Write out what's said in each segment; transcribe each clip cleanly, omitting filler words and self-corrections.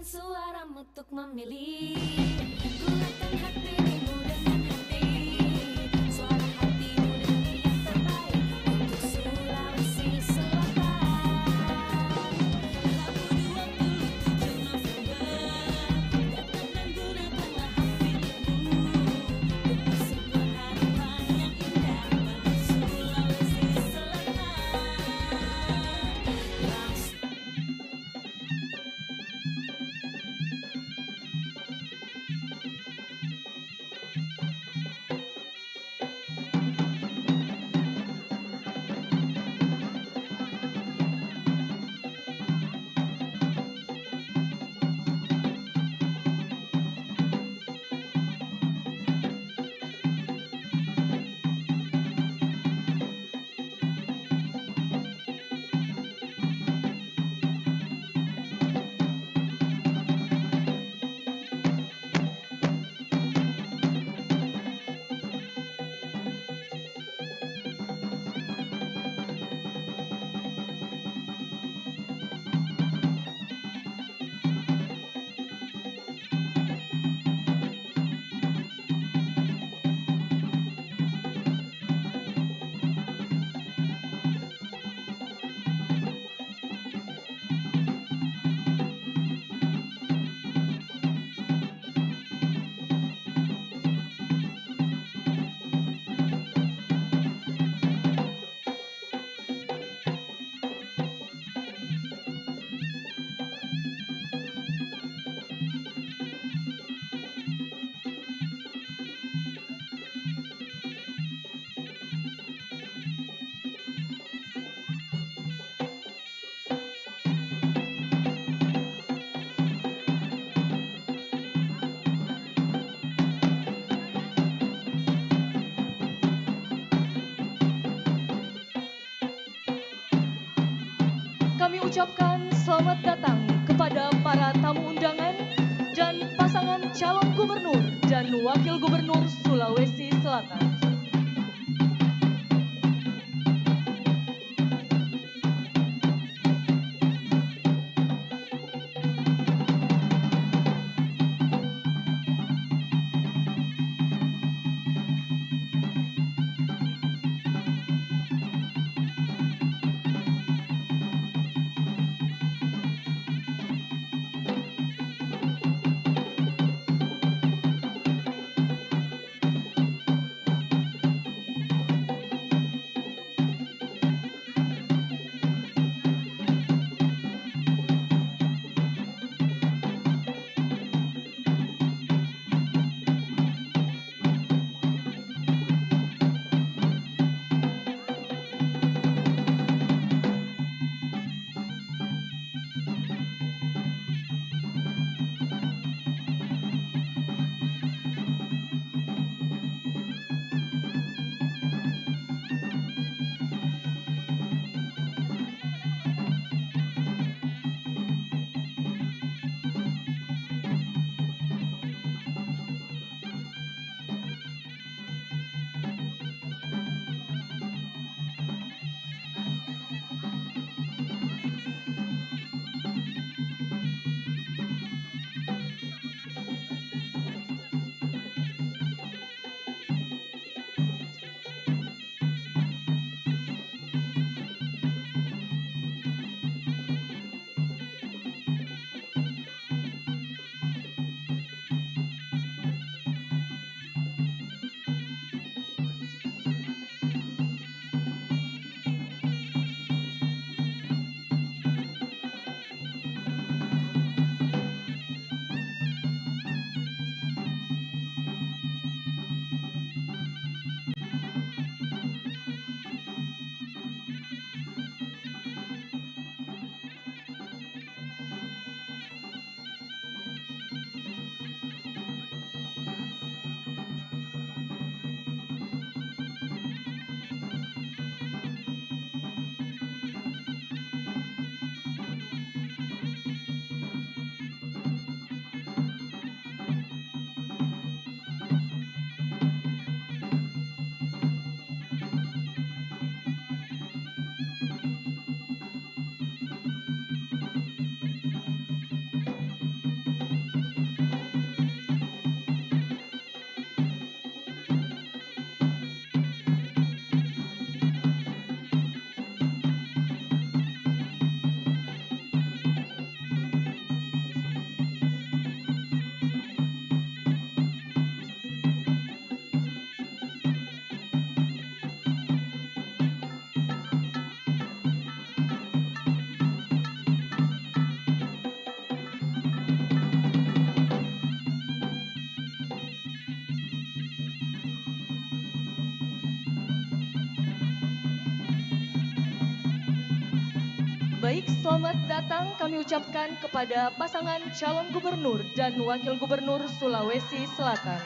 Gunakan suaramu untuk memilih. Gunakan hatimu dengan hati. Suara hatimu dengan yang terbaik untuk Sulawesi Selatan. Rabu 27 November, datang dan gunakanlah hak pilihmu demi sebuah harapan yang indah bagi Sulawesi Selatan. Kami ucapkan selamat datang kepada para tamu undangan dan pasangan calon gubernur dan wakil gubernur Sulawesi Selatan. selamat datang kami ucapkan kepada pasangan calon gubernur dan wakil gubernur Sulawesi Selatan.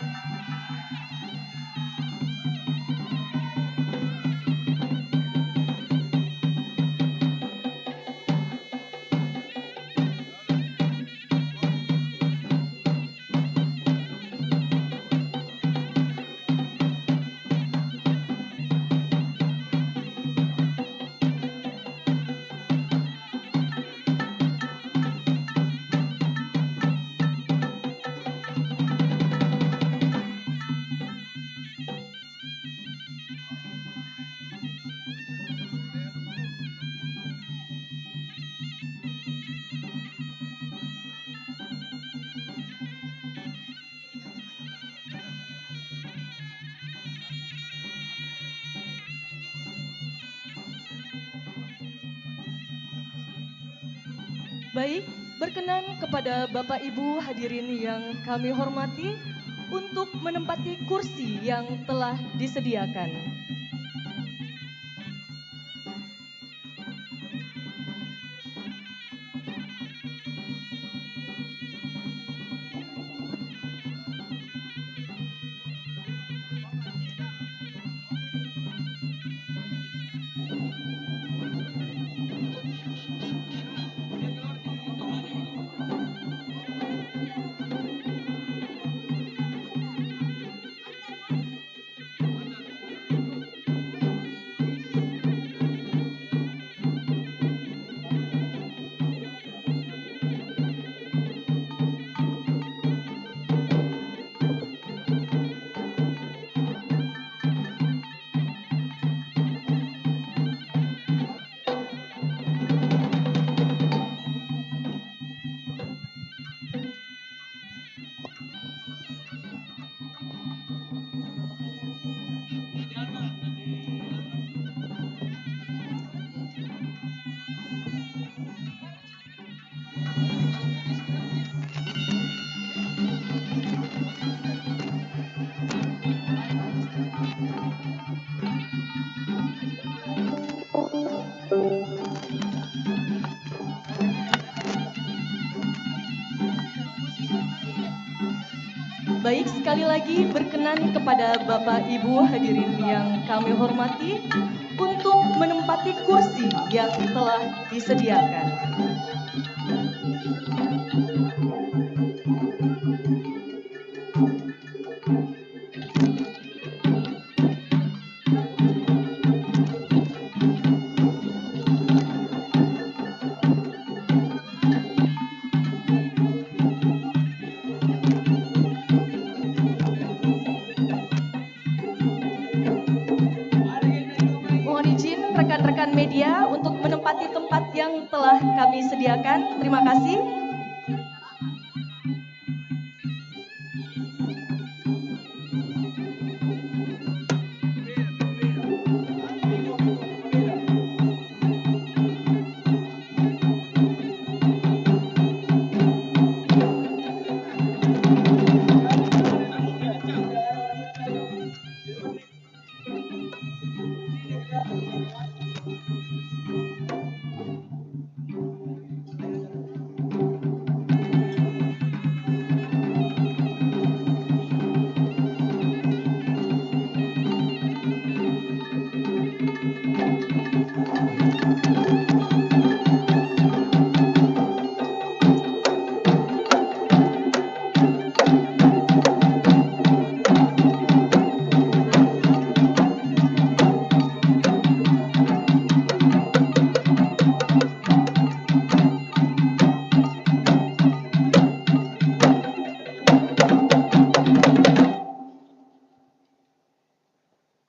Baik, berkenan kepada Bapak Ibu hadirin yang kami hormati untuk menempati kursi yang telah disediakan. Baik, sekali lagi berkenan kepada Bapak Ibu hadirin yang kami hormati untuk menempati kursi yang telah disediakan. Rekan-rekan media untuk menempati tempat yang telah kami sediakan. Terima kasih.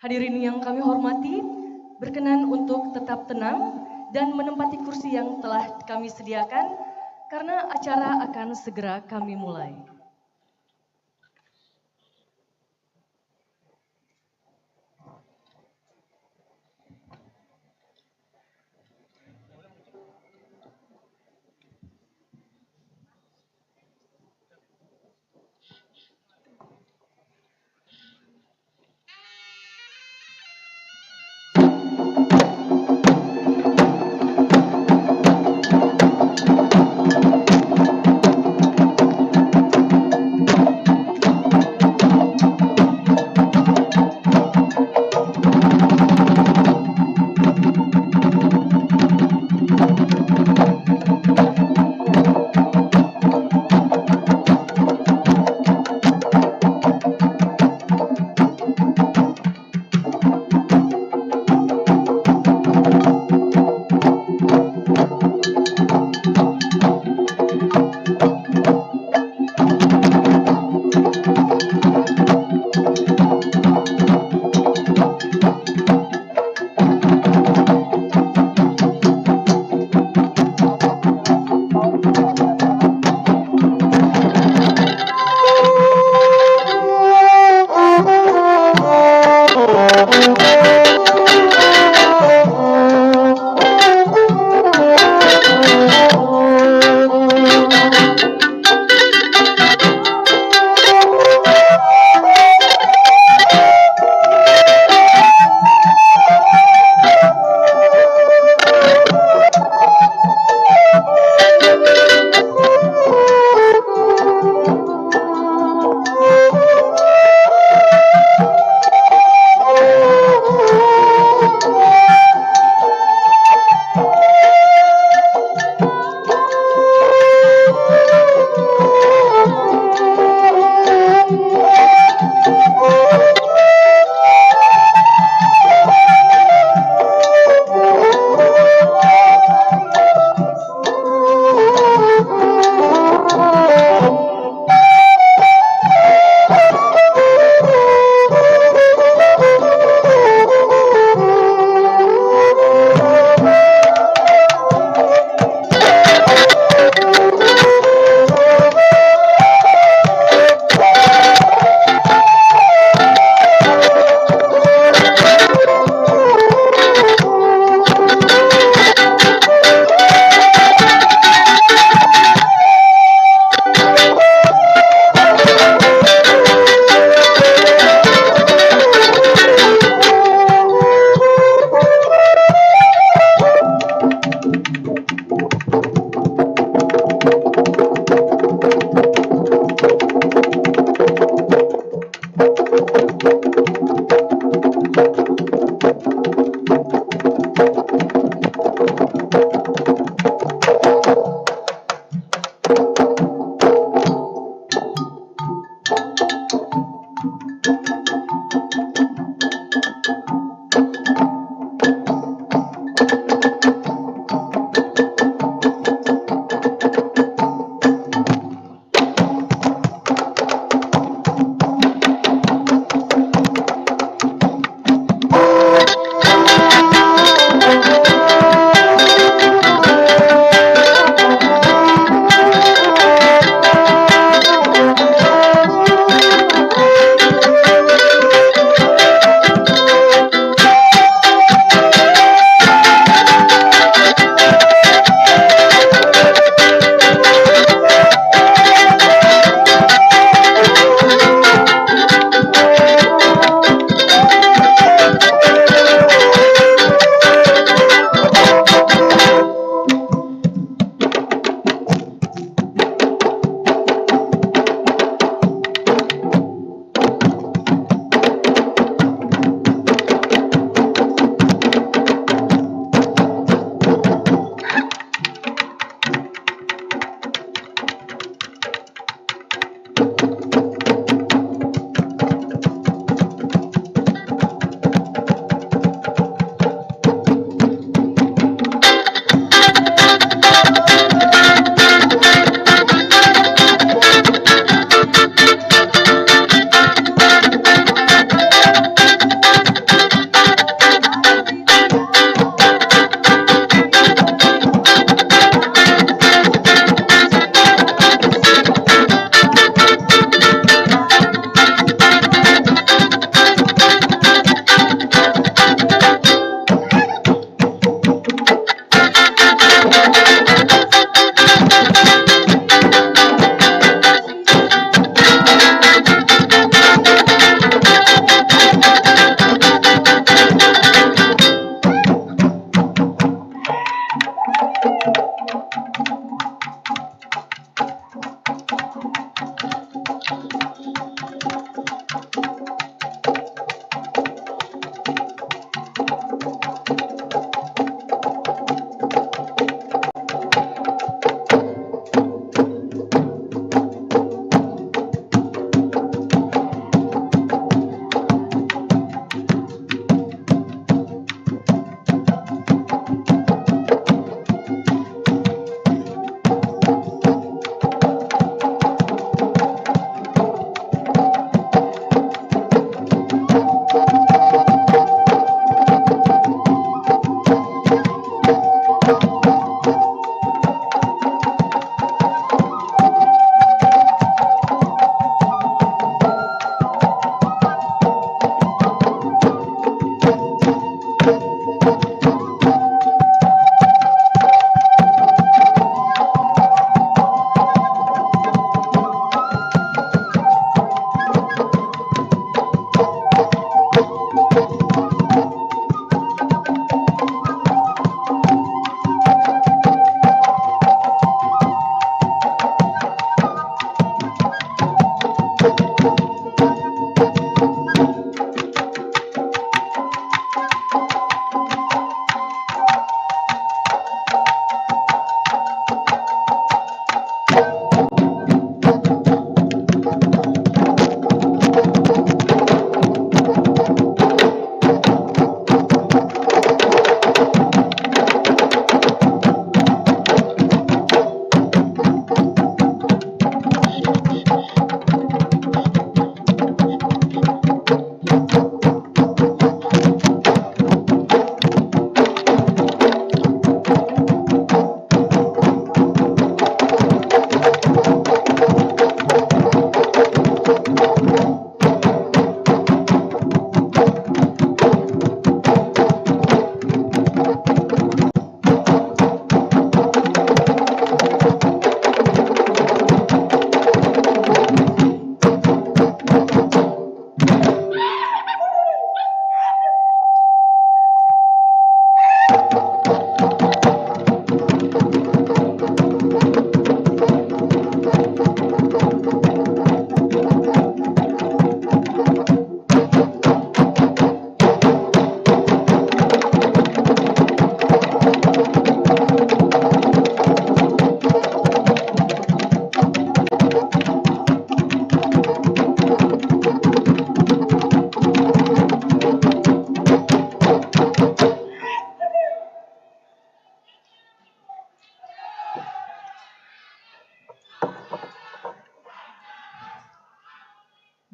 Hadirin yang kami hormati, berkenan untuk tetap tenang dan menempati kursi yang telah kami sediakan karena acara akan segera kami mulai.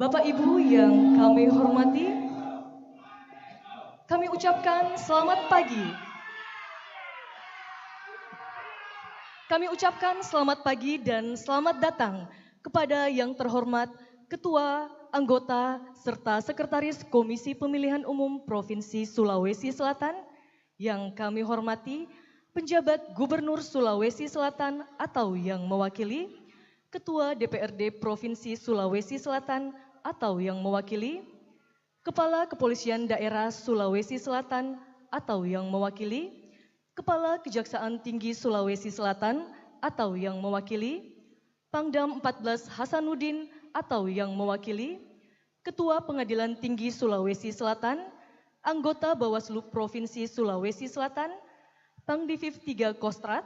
Bapak Ibu yang kami hormati, kami ucapkan selamat pagi. Kami ucapkan selamat pagi dan selamat datang kepada yang terhormat Ketua, Anggota, serta Sekretaris Komisi Pemilihan Umum Provinsi Sulawesi Selatan yang kami hormati, penjabat Gubernur Sulawesi Selatan atau yang mewakili, Ketua DPRD Provinsi Sulawesi Selatan atau yang mewakili, Kepala Kepolisian Daerah Sulawesi Selatan atau yang mewakili, Kepala Kejaksaan Tinggi Sulawesi Selatan atau yang mewakili, Pangdam 14 Hasanuddin atau yang mewakili, Ketua Pengadilan Tinggi Sulawesi Selatan, anggota Bawaslu Provinsi Sulawesi Selatan, Pangdiviv 3 Kostrat,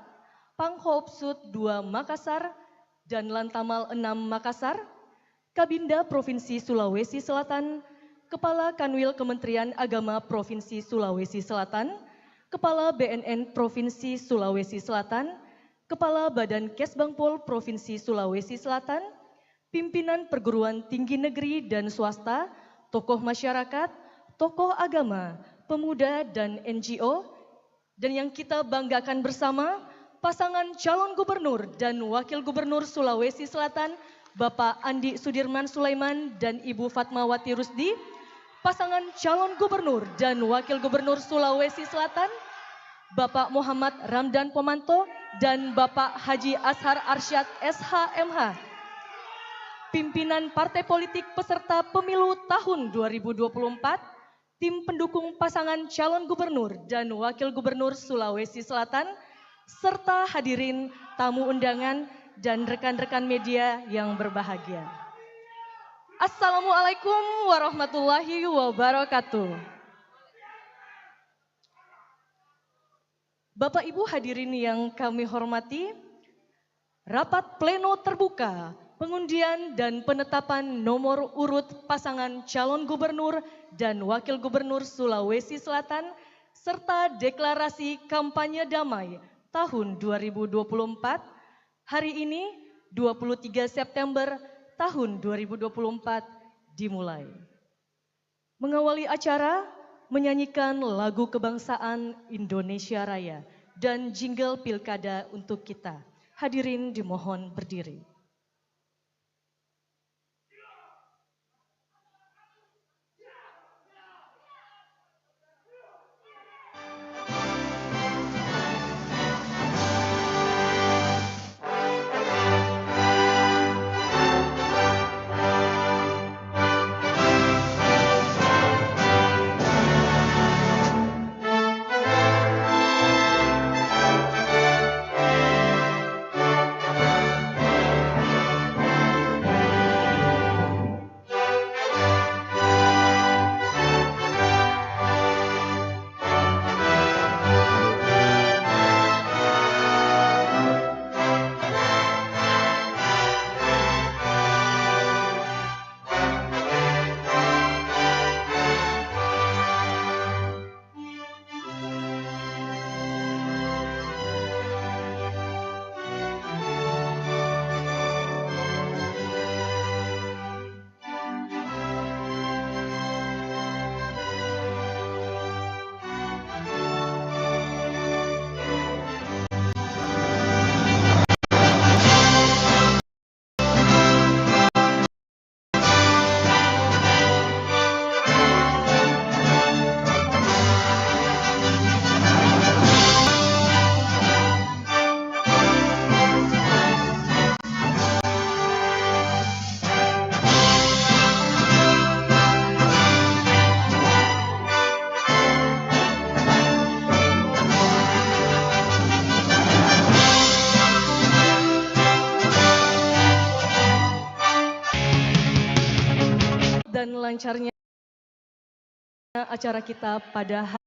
Panghoopsud 2 Makassar, dan Lantamal 6 Makassar, Kabinda Provinsi Sulawesi Selatan, Kepala Kanwil Kementerian Agama Provinsi Sulawesi Selatan, Kepala BNN Provinsi Sulawesi Selatan, Kepala Badan Kesbangpol Provinsi Sulawesi Selatan, pimpinan perguruan tinggi negeri dan swasta, tokoh masyarakat, tokoh agama, pemuda dan NGO, dan yang kita banggakan bersama, pasangan calon gubernur dan wakil gubernur Sulawesi Selatan, Bapak Andi Sudirman Sulaiman dan Ibu Fatmawati Rusdi, pasangan calon gubernur dan wakil gubernur Sulawesi Selatan, Bapak Muhammad Ramdan Pomanto dan Bapak Haji Ashar Arsyad SHMH, pimpinan partai politik peserta pemilu tahun 2024, tim pendukung pasangan calon gubernur dan wakil gubernur Sulawesi Selatan, serta hadirin tamu undangan dan rekan-rekan media yang berbahagia. Assalamualaikum warahmatullahi wabarakatuh. Bapak Ibu hadirin yang kami hormati, rapat pleno terbuka pengundian dan penetapan nomor urut pasangan calon gubernur dan wakil gubernur Sulawesi Selatan serta deklarasi kampanye damai tahun 2024 hari ini 23 September tahun 2024 dimulai. Mengawali acara, menyanyikan lagu kebangsaan Indonesia Raya dan jingle pilkada untuk kita. Hadirin dimohon berdiri. Dan lancarnya acara kita pada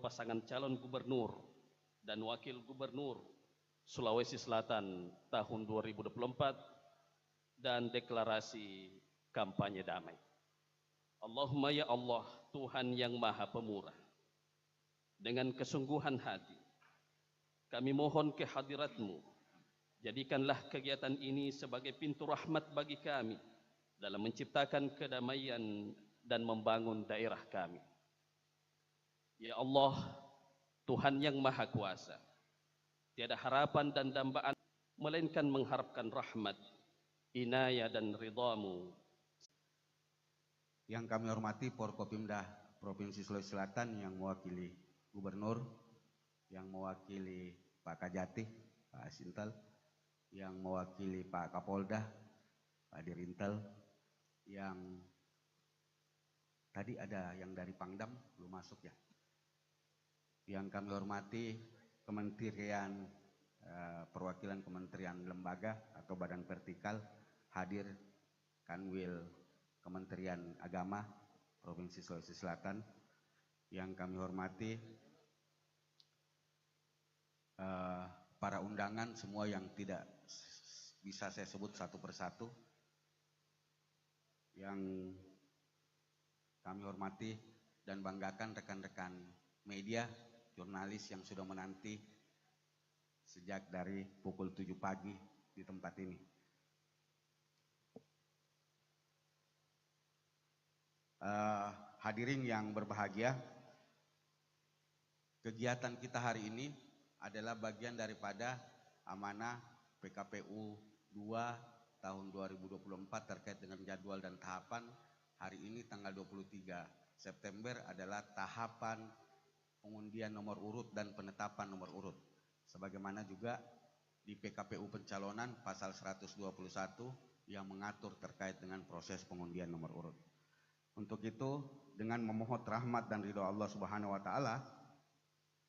urut pasangan calon gubernur dan wakil gubernur Sulawesi Selatan tahun 2024 dan deklarasi kampanye damai. Allahumma ya Allah, Tuhan yang Maha Pemurah, dengan kesungguhan hati kami mohon kehadirat-Mu, jadikanlah kegiatan ini sebagai pintu rahmat bagi kami dalam menciptakan kedamaian dan membangun daerah kami. Ya Allah, Tuhan yang Maha Kuasa, tiada harapan dan dambaan melainkan mengharapkan rahmat, inayah dan ridha-Mu. Yang kami hormati Forkopimda Provinsi Sulawesi Selatan yang mewakili Gubernur, yang mewakili Pak Kajati, Pak Sintel, yang mewakili Pak Kapolda, Pak Dirintel, yang tadi ada yang dari Pangdam belum masuk ya. Yang kami hormati Kementerian perwakilan kementerian lembaga atau badan vertikal, hadir Kanwil Kementerian Agama Provinsi Sulawesi Selatan. Yang kami hormati para undangan semua yang tidak bisa saya sebut satu persatu. Yang kami hormati dan banggakan rekan-rekan media, jurnalis yang sudah menanti sejak dari pukul 7 pagi di tempat ini. Hadirin yang berbahagia, kegiatan kita hari ini adalah bagian daripada amanah PKPU 2 tahun 2024 terkait dengan jadwal dan tahapan. Hari ini tanggal 23 September adalah tahapan pengundian nomor urut dan penetapan nomor urut. Sebagaimana juga di PKPU pencalonan pasal 121 yang mengatur terkait dengan proses pengundian nomor urut. Untuk itu, dengan memohon rahmat dan ridho Allah Subhanahu wa taala,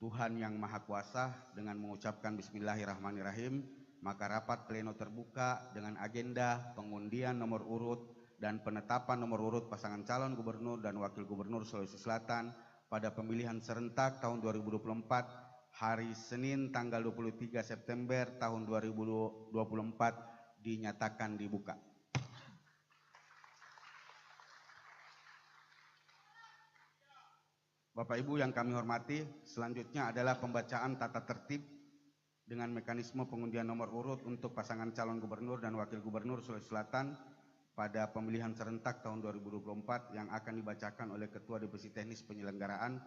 Tuhan yang Maha Kuasa, dengan mengucapkan bismillahirrahmanirrahim, maka rapat pleno terbuka dengan agenda pengundian nomor urut dan penetapan nomor urut pasangan calon gubernur dan wakil gubernur Sulawesi Selatan pada pemilihan serentak tahun 2024 hari Senin tanggal 23 September tahun 2024 dinyatakan dibuka. Bapak Ibu yang kami hormati, selanjutnya adalah pembacaan tata tertib dengan mekanisme pengundian nomor urut untuk pasangan calon gubernur dan wakil gubernur Sulawesi Selatan pada pemilihan serentak tahun 2024 yang akan dibacakan oleh Ketua Divisi Teknis Penyelenggaraan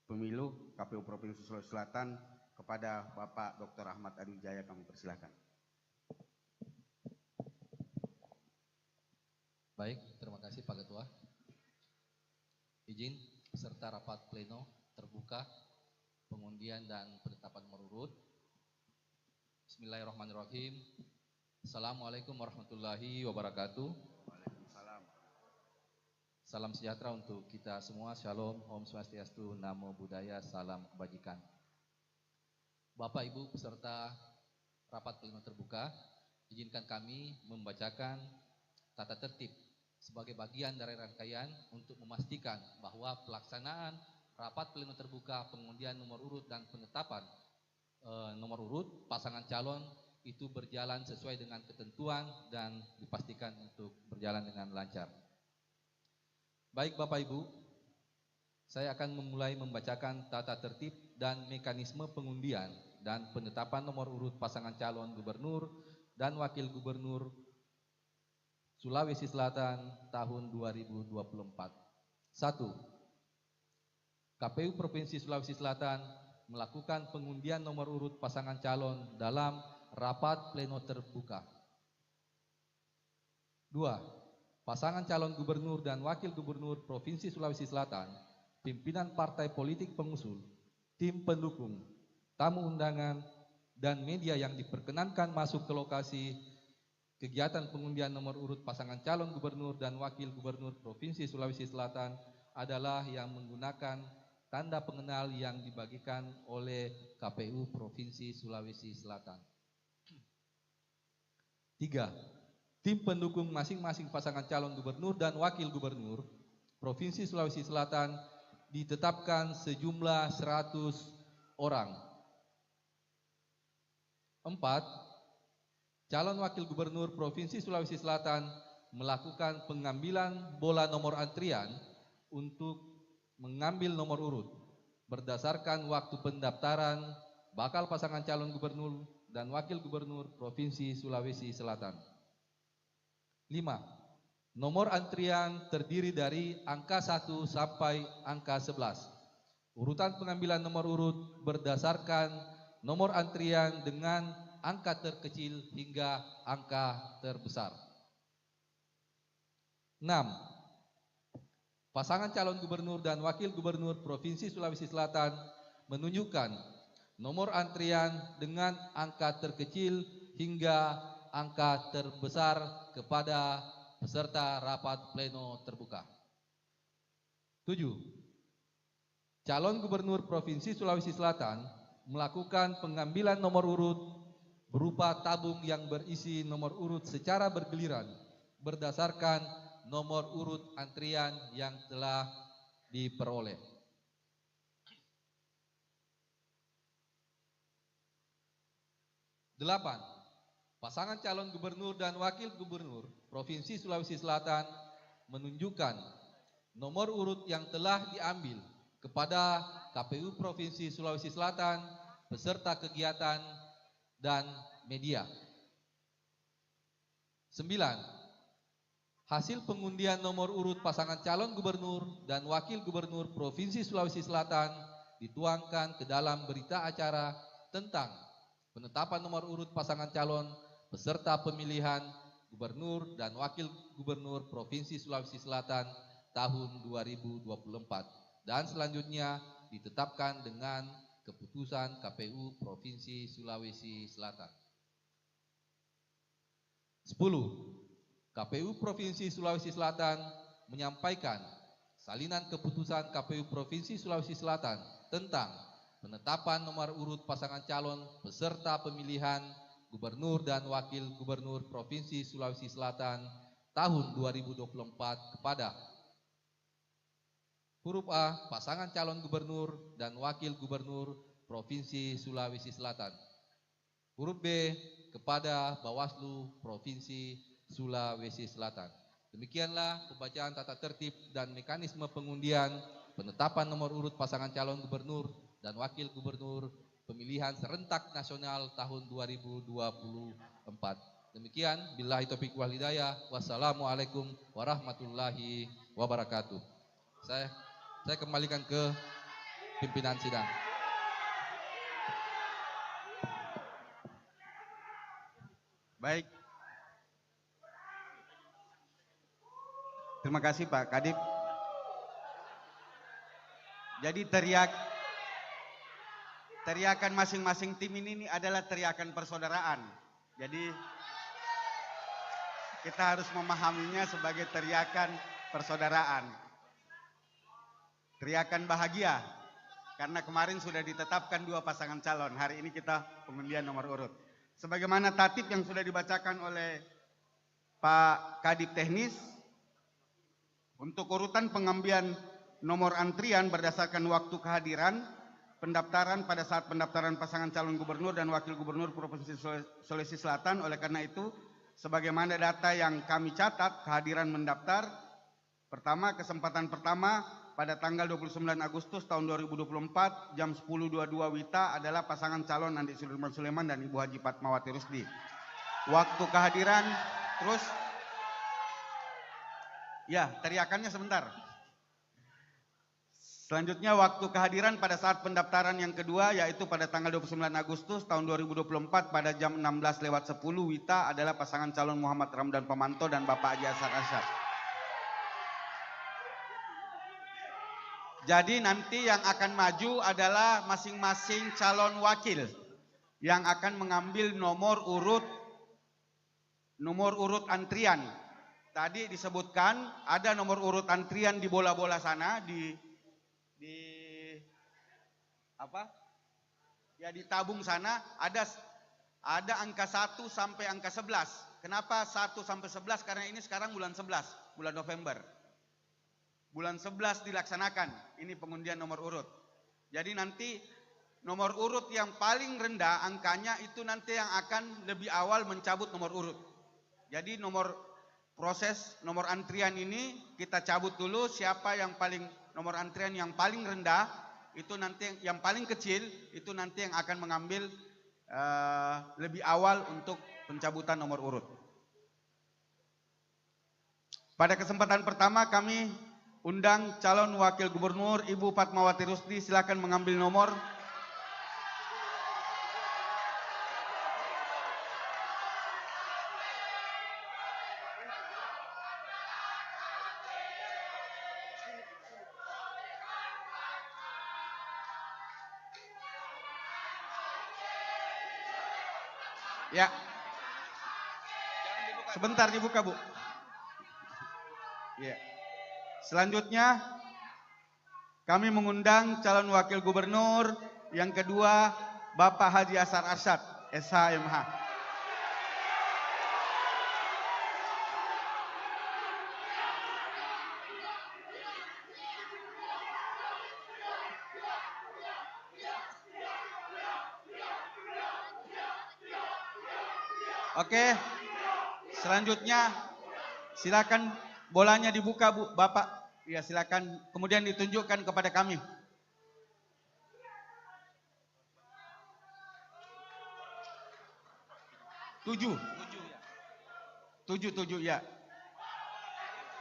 Pemilu KPU Provinsi Sulawesi Selatan kepada Bapak Dr. Ahmad Adwijaya. Kami persilahkan. Baik, terima kasih Pak Ketua. Izin peserta rapat pleno terbuka pengundian dan penetapan nomor urut. Bismillahirrahmanirrahim. Assalamualaikum warahmatullahi wabarakatuh. Waalaikumsalam. Salam sejahtera untuk kita semua. Shalom, Om Swastiastu, Namo Buddhaya, salam kebajikan. Bapak Ibu peserta rapat pleno terbuka, izinkan kami membacakan tata tertib sebagai bagian dari rangkaian untuk memastikan bahwa pelaksanaan rapat pleno terbuka pengundian nomor urut dan penetapan nomor urut pasangan calon itu berjalan sesuai dengan ketentuan dan dipastikan untuk berjalan dengan lancar. Baik Bapak Ibu, saya akan memulai membacakan tata tertib dan mekanisme pengundian dan penetapan nomor urut pasangan calon gubernur dan wakil gubernur Sulawesi Selatan tahun 2024. 1. KPU Provinsi Sulawesi Selatan melakukan pengundian nomor urut pasangan calon dalam rapat pleno terbuka. 2. Pasangan calon gubernur dan wakil gubernur Provinsi Sulawesi Selatan, pimpinan partai politik pengusul, tim pendukung, tamu undangan, dan media yang diperkenankan masuk ke lokasi kegiatan pengundian nomor urut pasangan calon gubernur dan wakil gubernur Provinsi Sulawesi Selatan adalah yang menggunakan tanda pengenal yang dibagikan oleh KPU Provinsi Sulawesi Selatan. 3. Tim pendukung masing-masing pasangan calon gubernur dan wakil gubernur Provinsi Sulawesi Selatan ditetapkan sejumlah 100 orang. 4. Calon Wakil Gubernur Provinsi Sulawesi Selatan melakukan pengambilan bola nomor antrian untuk mengambil nomor urut berdasarkan waktu pendaftaran bakal pasangan calon gubernur dan wakil gubernur Provinsi Sulawesi Selatan. 5. Nomor antrian terdiri dari angka 1 sampai angka 11. Urutan pengambilan nomor urut berdasarkan nomor antrian dengan angka terkecil hingga angka terbesar. 6. Pasangan calon gubernur dan wakil gubernur Provinsi Sulawesi Selatan menunjukkan nomor antrian dengan angka terkecil hingga angka terbesar kepada peserta rapat pleno terbuka. 7. Calon gubernur Provinsi Sulawesi Selatan melakukan pengambilan nomor urut berupa tabung yang berisi nomor urut secara bergiliran berdasarkan nomor urut antrian yang telah diperoleh. 8. Pasangan calon gubernur dan wakil gubernur Provinsi Sulawesi Selatan menunjukkan nomor urut yang telah diambil kepada KPU Provinsi Sulawesi Selatan beserta kegiatan dan media. 9. Hasil pengundian nomor urut pasangan calon gubernur dan wakil gubernur Provinsi Sulawesi Selatan dituangkan ke dalam berita acara tentang penetapan nomor urut pasangan calon beserta pemilihan gubernur dan wakil gubernur Provinsi Sulawesi Selatan tahun 2024 dan selanjutnya ditetapkan dengan keputusan KPU Provinsi Sulawesi Selatan. 10. KPU Provinsi Sulawesi Selatan menyampaikan salinan keputusan KPU Provinsi Sulawesi Selatan tentang penetapan nomor urut pasangan calon beserta pemilihan gubernur dan wakil gubernur Provinsi Sulawesi Selatan tahun 2024 kepada huruf A, pasangan calon gubernur dan wakil gubernur Provinsi Sulawesi Selatan. Huruf B, kepada Bawaslu Provinsi Sulawesi Selatan. Demikianlah pembacaan tata tertib dan mekanisme pengundian penetapan nomor urut pasangan calon gubernur dan wakil gubernur pemilihan serentak nasional tahun 2024. Demikian, billahi taufiq wal hidayah. Wassalamualaikum warahmatullahi wabarakatuh. Saya kembalikan ke pimpinan sidang. Baik. Terima kasih Pak Kadip. Jadi teriakan masing-masing tim ini adalah teriakan persaudaraan. Jadi kita harus memahaminya sebagai teriakan persaudaraan. Teriakan bahagia. Karena kemarin sudah ditetapkan 2 pasangan calon. Hari ini kita pengundian nomor urut. Sebagaimana tatib yang sudah dibacakan oleh Pak Kadip Teknis, untuk urutan pengambilan nomor antrian berdasarkan waktu kehadiran pendaftaran pada saat pendaftaran pasangan calon gubernur dan wakil gubernur Provinsi Sulawesi Selatan. Oleh karena itu, sebagaimana data yang kami catat, kehadiran mendaftar pertama, kesempatan pertama pada tanggal 29 Agustus tahun 2024 jam 10.22 WITA adalah pasangan calon Andi Suleman dan Ibu Haji Fatmawati Rusdi. Waktu kehadiran terus ya, teriakannya sebentar. Selanjutnya waktu kehadiran pada saat pendaftaran yang kedua yaitu pada tanggal 29 Agustus tahun 2024 pada jam 16.10 WITA adalah pasangan calon Muhammad Ramdan Pamanto dan Bapak Haji Asar Asyad. Jadi nanti yang akan maju adalah masing-masing calon wakil yang akan mengambil nomor urut antrian. Tadi disebutkan ada nomor urut antrian di bola-bola sana di tabung sana ada angka 1 sampai angka 11. Kenapa 1 sampai 11? Karena ini sekarang bulan 11, bulan November. bulan 11 dilaksanakan. Ini pengundian nomor urut. Jadi nanti nomor urut yang paling rendah angkanya itu nanti yang akan lebih awal mencabut nomor urut. Jadi nomor antrian ini kita cabut dulu, siapa yang paling nomor antrian yang paling rendah itu nanti yang paling kecil itu nanti yang akan mengambil lebih awal untuk pencabutan nomor urut. Pada kesempatan pertama kami undang calon wakil gubernur Ibu Fatmawati Rusdi, silakan mengambil nomor. Ya. Sebentar dibuka, Bu. Ya. Selanjutnya kami mengundang calon wakil gubernur yang kedua Bapak Haji Asar Arsyad, SHMH. Oke, selanjutnya silakan bolanya dibuka, Bu, Bapak. Ya, silakan. Kemudian ditunjukkan kepada kami. Tujuh, ya.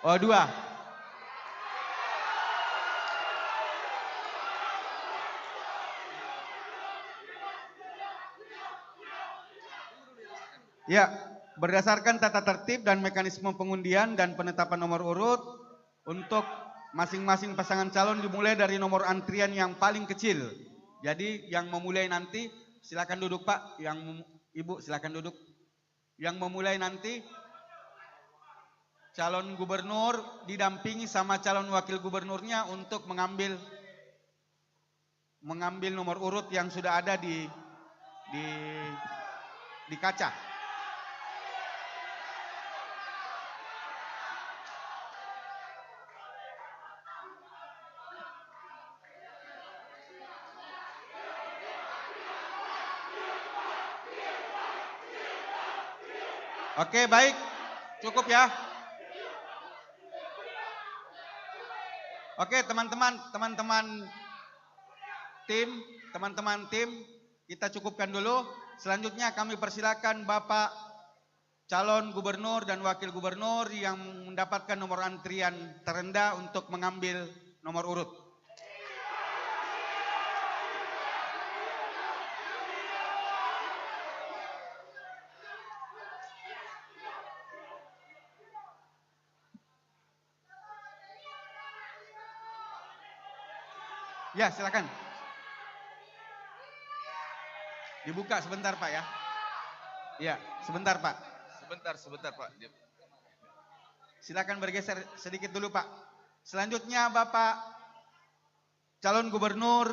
Oh, 2. Ya, berdasarkan tata tertib dan mekanisme pengundian dan penetapan nomor urut untuk masing-masing pasangan calon dimulai dari nomor antrian yang paling kecil. Jadi yang memulai nanti silakan duduk, Pak. Yang Ibu silakan duduk. Yang memulai nanti calon gubernur didampingi sama calon wakil gubernurnya untuk mengambil nomor urut yang sudah ada di kaca. Oke, baik. Cukup ya. Oke, teman-teman tim, kita cukupkan dulu. Selanjutnya kami persilakan Bapak calon gubernur dan wakil gubernur yang mendapatkan nomor antrian terendah untuk mengambil nomor urut. Ya, silakan. Dibuka sebentar, Pak ya. Ya, sebentar, Pak. Sebentar, Pak. Silakan bergeser sedikit dulu, Pak. Selanjutnya Bapak calon gubernur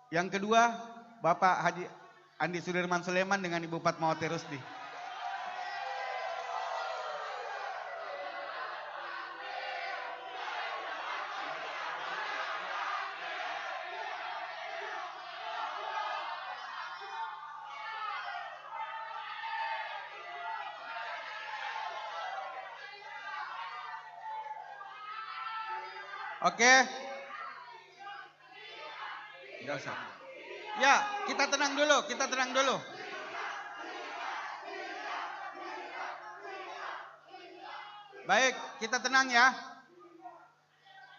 yang kedua Bapak Haji Andi Sudirman Sulaiman dengan Ibu Fatmawati Rusdi. Oke. Tidak usah. Ya, kita tenang dulu. Baik, kita tenang ya.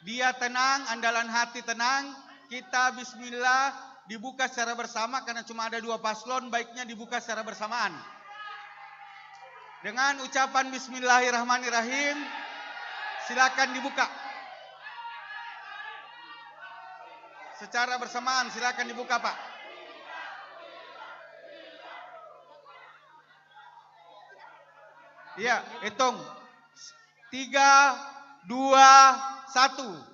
Dia tenang, andalan hati tenang. Kita bismillah dibuka secara bersama karena cuma ada 2 paslon, baiknya dibuka secara bersamaan. Dengan ucapan bismillahirrahmanirrahim, silakan dibuka. Secara bersamaan silakan dibuka, Pak. Iya, hitung. 3, 2, 1.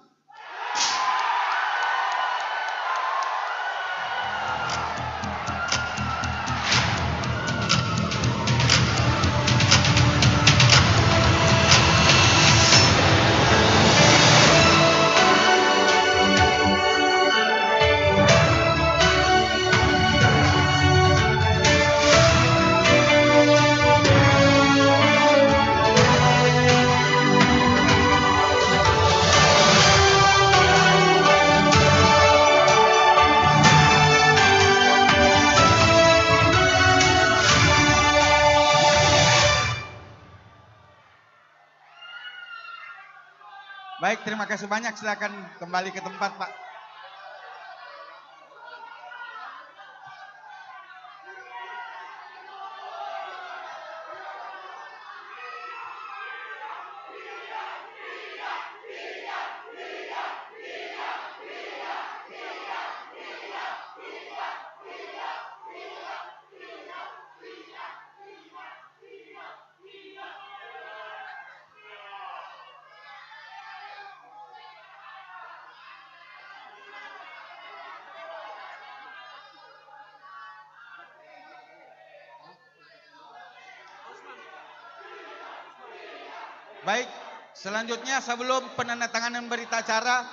Baik, terima kasih banyak. Silakan kembali ke tempat, Pak. Baik, selanjutnya sebelum penandatanganan berita acara,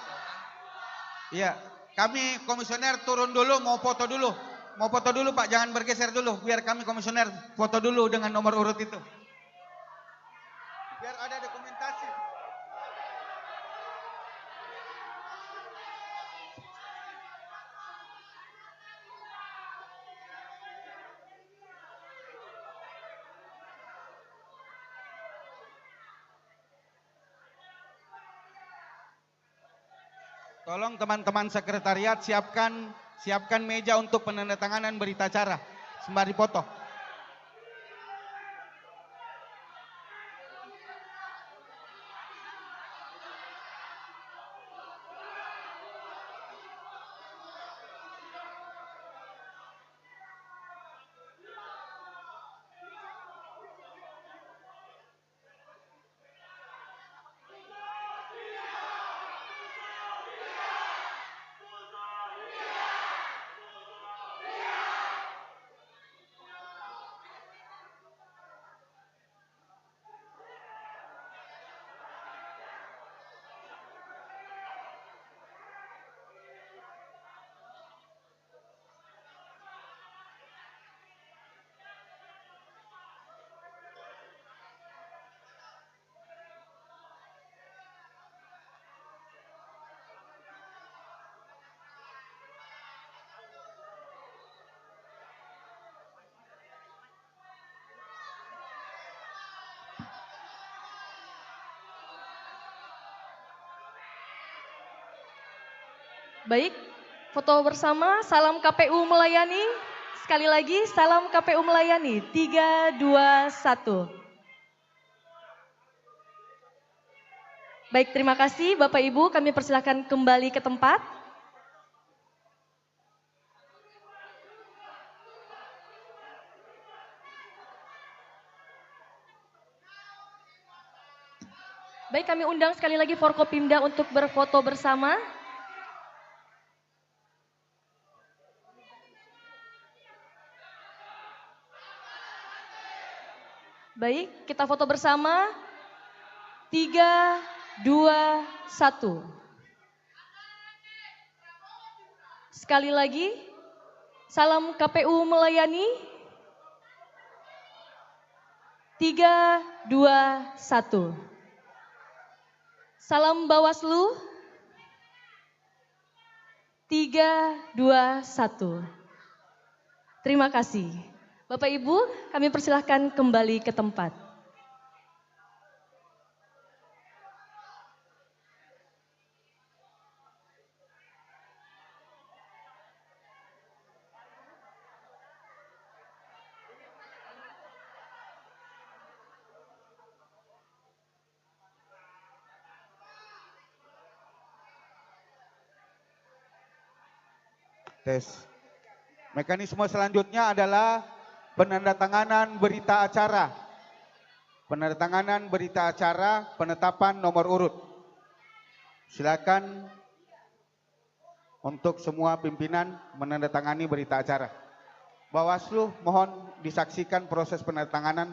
ya, kami komisioner turun dulu, mau foto dulu. Mau foto dulu Pak, jangan bergeser dulu, biar kami komisioner foto dulu dengan nomor urut itu. Biar ada dokumentasi. Tolong teman-teman sekretariat siapkan meja untuk penandatanganan berita acara sembari foto. Baik, foto bersama, salam KPU melayani. Sekali lagi, salam KPU melayani. 3, 2, 1. Baik, terima kasih Bapak Ibu, kami persilakan kembali ke tempat. Baik, kami undang sekali lagi Forkopimda untuk berfoto bersama. Baik, kita foto bersama. 3, 2, 1. Sekali lagi, salam KPU melayani. 3, 2, 1. Salam Bawaslu. 3, 2, 1. Terima kasih. Bapak Ibu, kami persilahkan kembali ke tempat. Tes. Mekanisme selanjutnya adalah penandatanganan berita acara. Penandatanganan berita acara penetapan nomor urut. Silakan untuk semua pimpinan menandatangani berita acara. Bawaslu mohon disaksikan proses penandatanganan.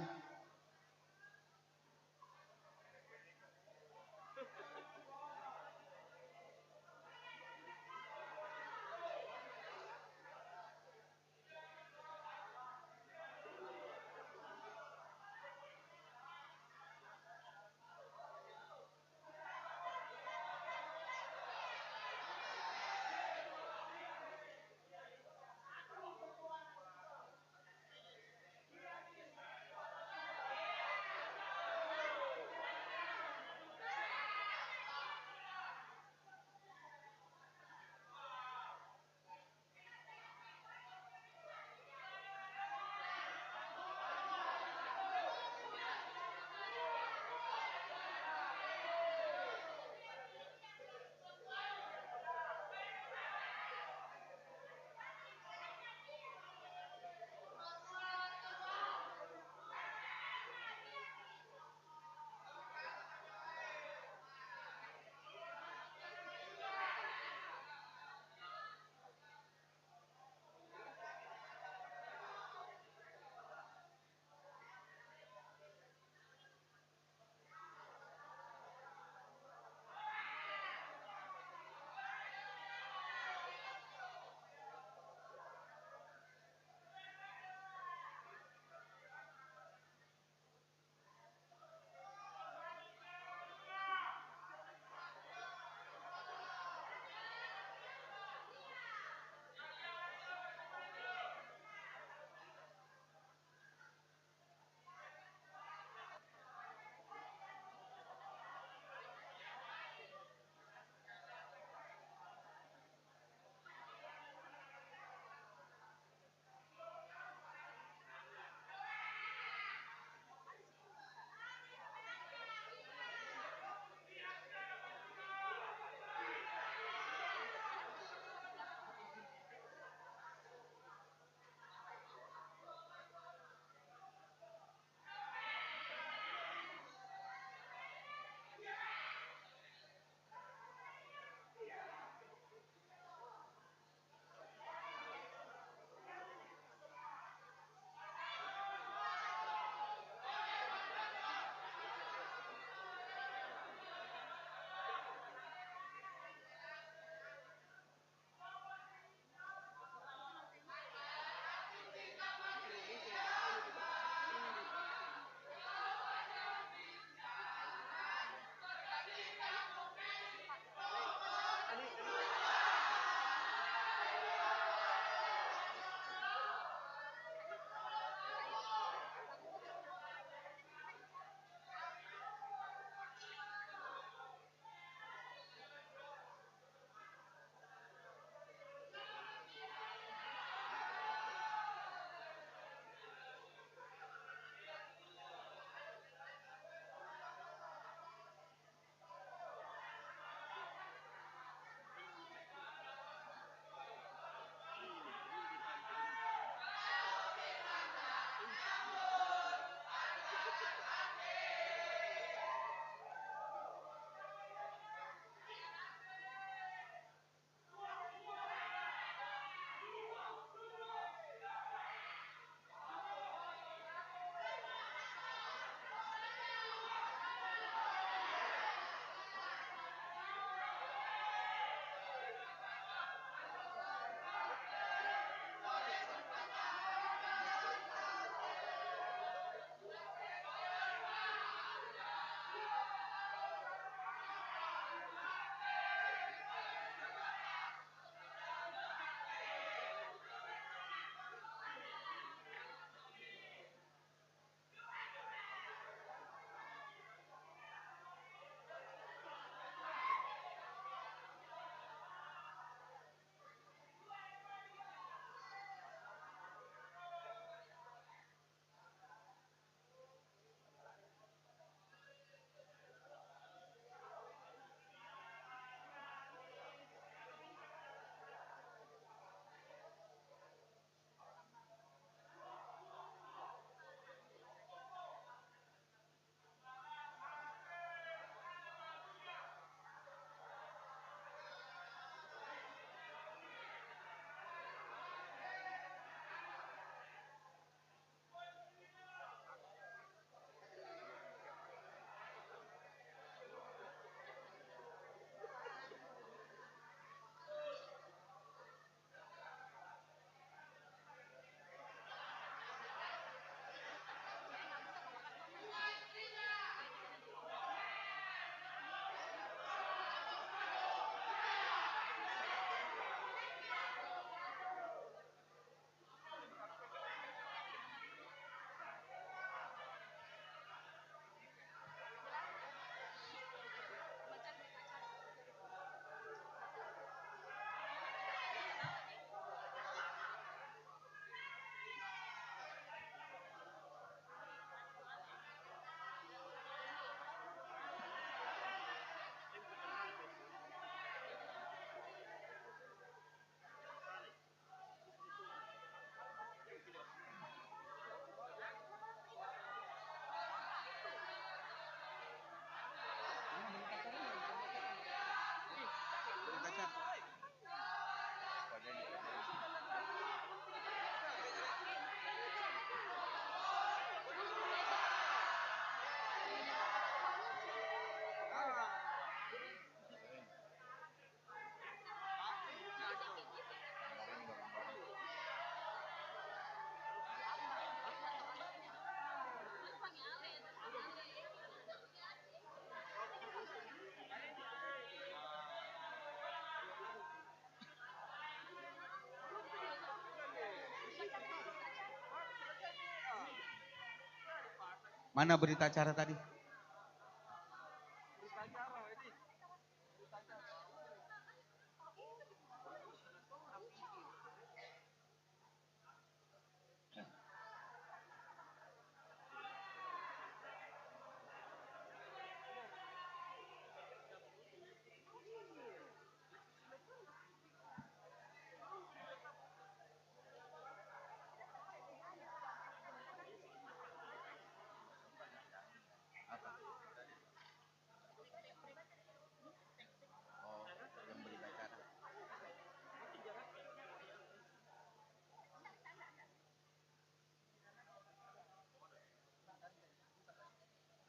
Mana berita acara tadi?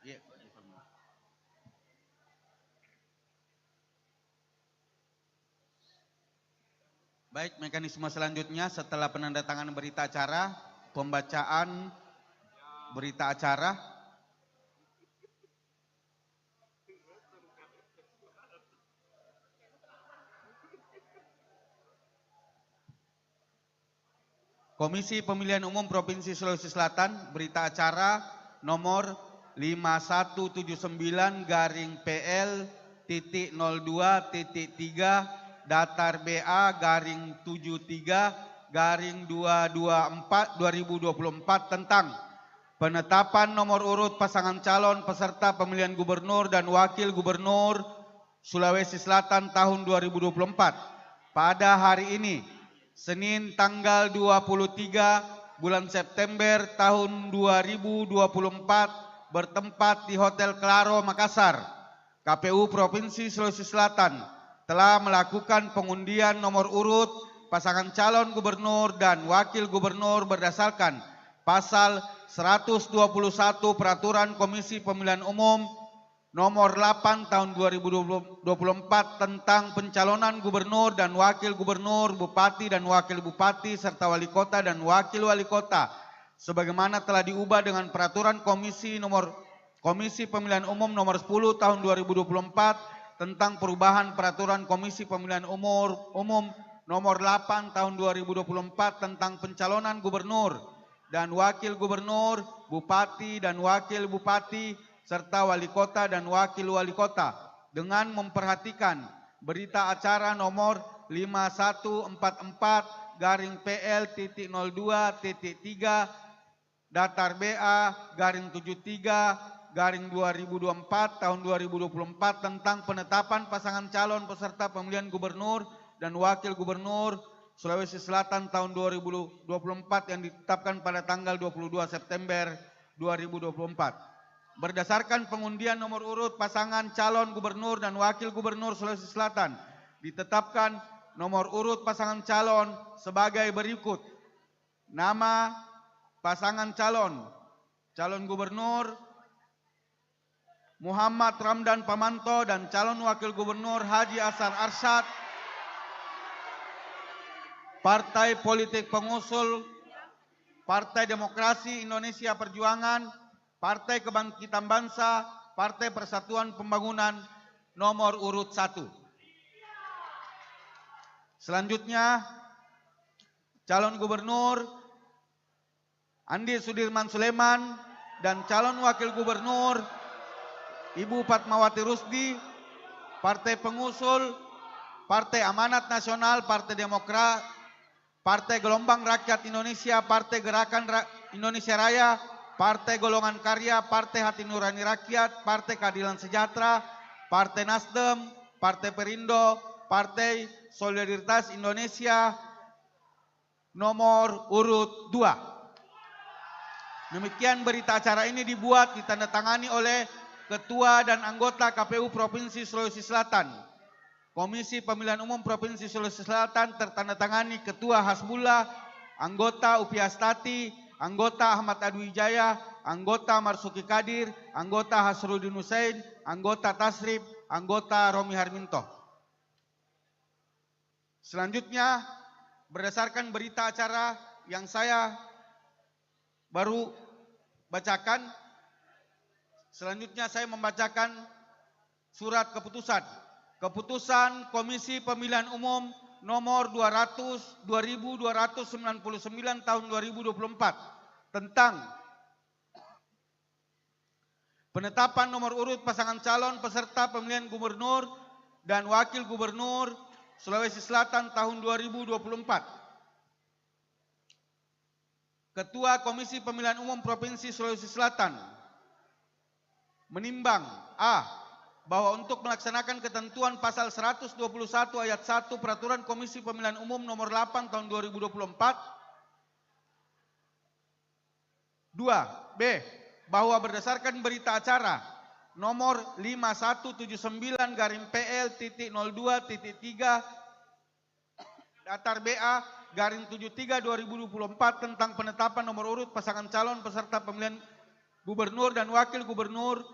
Iya. Baik, mekanisme selanjutnya setelah penandatanganan berita acara, pembacaan berita acara. Komisi Pemilihan Umum Provinsi Sulawesi Selatan, berita acara nomor 5179-PL.02.3 datar BA garing 73 garing 2024 tentang penetapan nomor urut pasangan calon peserta pemilihan gubernur dan wakil gubernur Sulawesi Selatan tahun 2024 pada hari ini, Senin tanggal 23 bulan September tahun 2024 bertempat di Hotel Claro, Makassar. KPU Provinsi Sulawesi Selatan telah melakukan pengundian nomor urut pasangan calon gubernur dan wakil gubernur berdasarkan pasal 121 Peraturan Komisi Pemilihan Umum nomor 8 tahun 2024 tentang pencalonan gubernur dan wakil gubernur, bupati dan wakil bupati, serta wali kota dan wakil wali kota, sebagaimana telah diubah dengan Peraturan Komisi Pemilihan Umum nomor 10 tahun 2024 tentang perubahan Peraturan Komisi Pemilihan Umum nomor 8 tahun 2024 tentang pencalonan gubernur dan wakil gubernur, bupati dan wakil bupati, serta wali kota dan wakil wali kota dengan memperhatikan berita acara nomor 5144-PL.02.3 datar BA garing 73 garing 2024 tahun 2024 tentang penetapan pasangan calon peserta pemilihan gubernur dan wakil gubernur Sulawesi Selatan tahun 2024 yang ditetapkan pada tanggal 22 September 2024. Berdasarkan pengundian nomor urut pasangan calon gubernur dan wakil gubernur Sulawesi Selatan, ditetapkan nomor urut pasangan calon sebagai berikut. Nama pasangan calon gubernur Muhammad Ramdan Pamanto dan calon wakil gubernur Haji Hasan Arsyad. Partai politik pengusul Partai Demokrasi Indonesia Perjuangan, Partai Kebangkitan Bangsa, Partai Persatuan Pembangunan, nomor urut 1. Selanjutnya, calon gubernur Andi Sudirman Sulaiman dan calon wakil gubernur Ibu Fatmawati Rusdi, Partai Pengusul, Partai Amanat Nasional, Partai Demokrat, Partai Gelombang Rakyat Indonesia, Partai Gerakan Indonesia Raya, Partai Golongan Karya, Partai Hati Nurani Rakyat, Partai Keadilan Sejahtera, Partai Nasdem, Partai Perindo, Partai Solidaritas Indonesia, nomor urut 2. Demikian berita acara ini dibuat ditandatangani oleh Ketua dan anggota KPU Provinsi Sulawesi Selatan. Komisi Pemilihan Umum Provinsi Sulawesi Selatan tertandatangani Ketua Hasbullah, anggota Upi Astati, anggota Ahmad Adwijaya, anggota Marsuki Kadir, anggota Hasrudin Hussein, anggota Tasrif, anggota Romi Harminto. Selanjutnya, berdasarkan berita acara yang saya baru bacakan, selanjutnya saya membacakan surat keputusan. Keputusan Komisi Pemilihan Umum nomor 2299 tahun 2024 tentang Penetapan nomor urut pasangan calon peserta pemilihan gubernur dan wakil gubernur Sulawesi Selatan tahun 2024. Ketua Komisi Pemilihan Umum Provinsi Sulawesi Selatan menimbang A. Bahwa untuk melaksanakan ketentuan pasal 121 ayat 1 Peraturan Komisi Pemilihan Umum nomor 8 tahun 2024. 2. B. Bahwa berdasarkan berita acara nomor 5179-PL.02.3 datar BA garing 73 2024 tentang penetapan nomor urut pasangan calon peserta pemilihan gubernur dan wakil gubernur,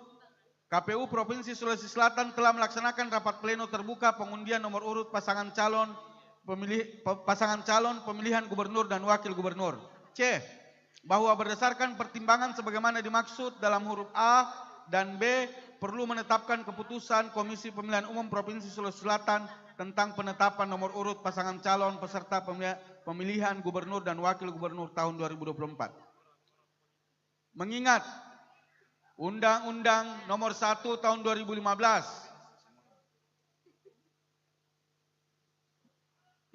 KPU Provinsi Sulawesi Selatan telah melaksanakan rapat pleno terbuka pengundian nomor urut pasangan calon pemilihan gubernur dan wakil gubernur. C. Bahwa berdasarkan pertimbangan sebagaimana dimaksud dalam huruf A dan B, perlu menetapkan keputusan Komisi Pemilihan Umum Provinsi Sulawesi Selatan tentang penetapan nomor urut pasangan calon peserta pemilihan gubernur dan wakil gubernur tahun 2024. Mengingat Undang-Undang Nomor 1 Tahun 2015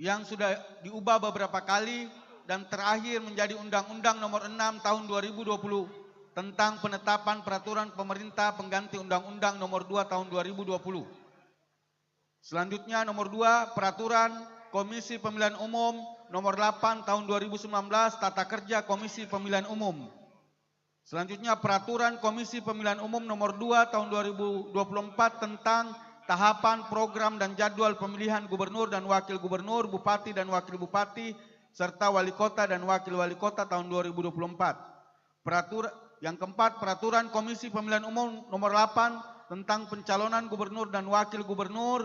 yang sudah diubah beberapa kali dan terakhir menjadi Undang-Undang Nomor 6 Tahun 2020 tentang penetapan peraturan pemerintah pengganti Undang-Undang Nomor 2 Tahun 2020. Selanjutnya nomor 2, Peraturan Komisi Pemilihan Umum Nomor 8 Tahun 2019 Tata Kerja Komisi Pemilihan Umum. Selanjutnya Peraturan Komisi Pemilihan Umum Nomor 2 Tahun 2024 tentang tahapan, program, dan jadwal pemilihan gubernur dan wakil gubernur, bupati dan wakil bupati, serta wali kota dan wakil wali kota tahun 2024. Yang keempat, Peraturan Komisi Pemilihan Umum Nomor 8 tentang pencalonan gubernur dan wakil gubernur,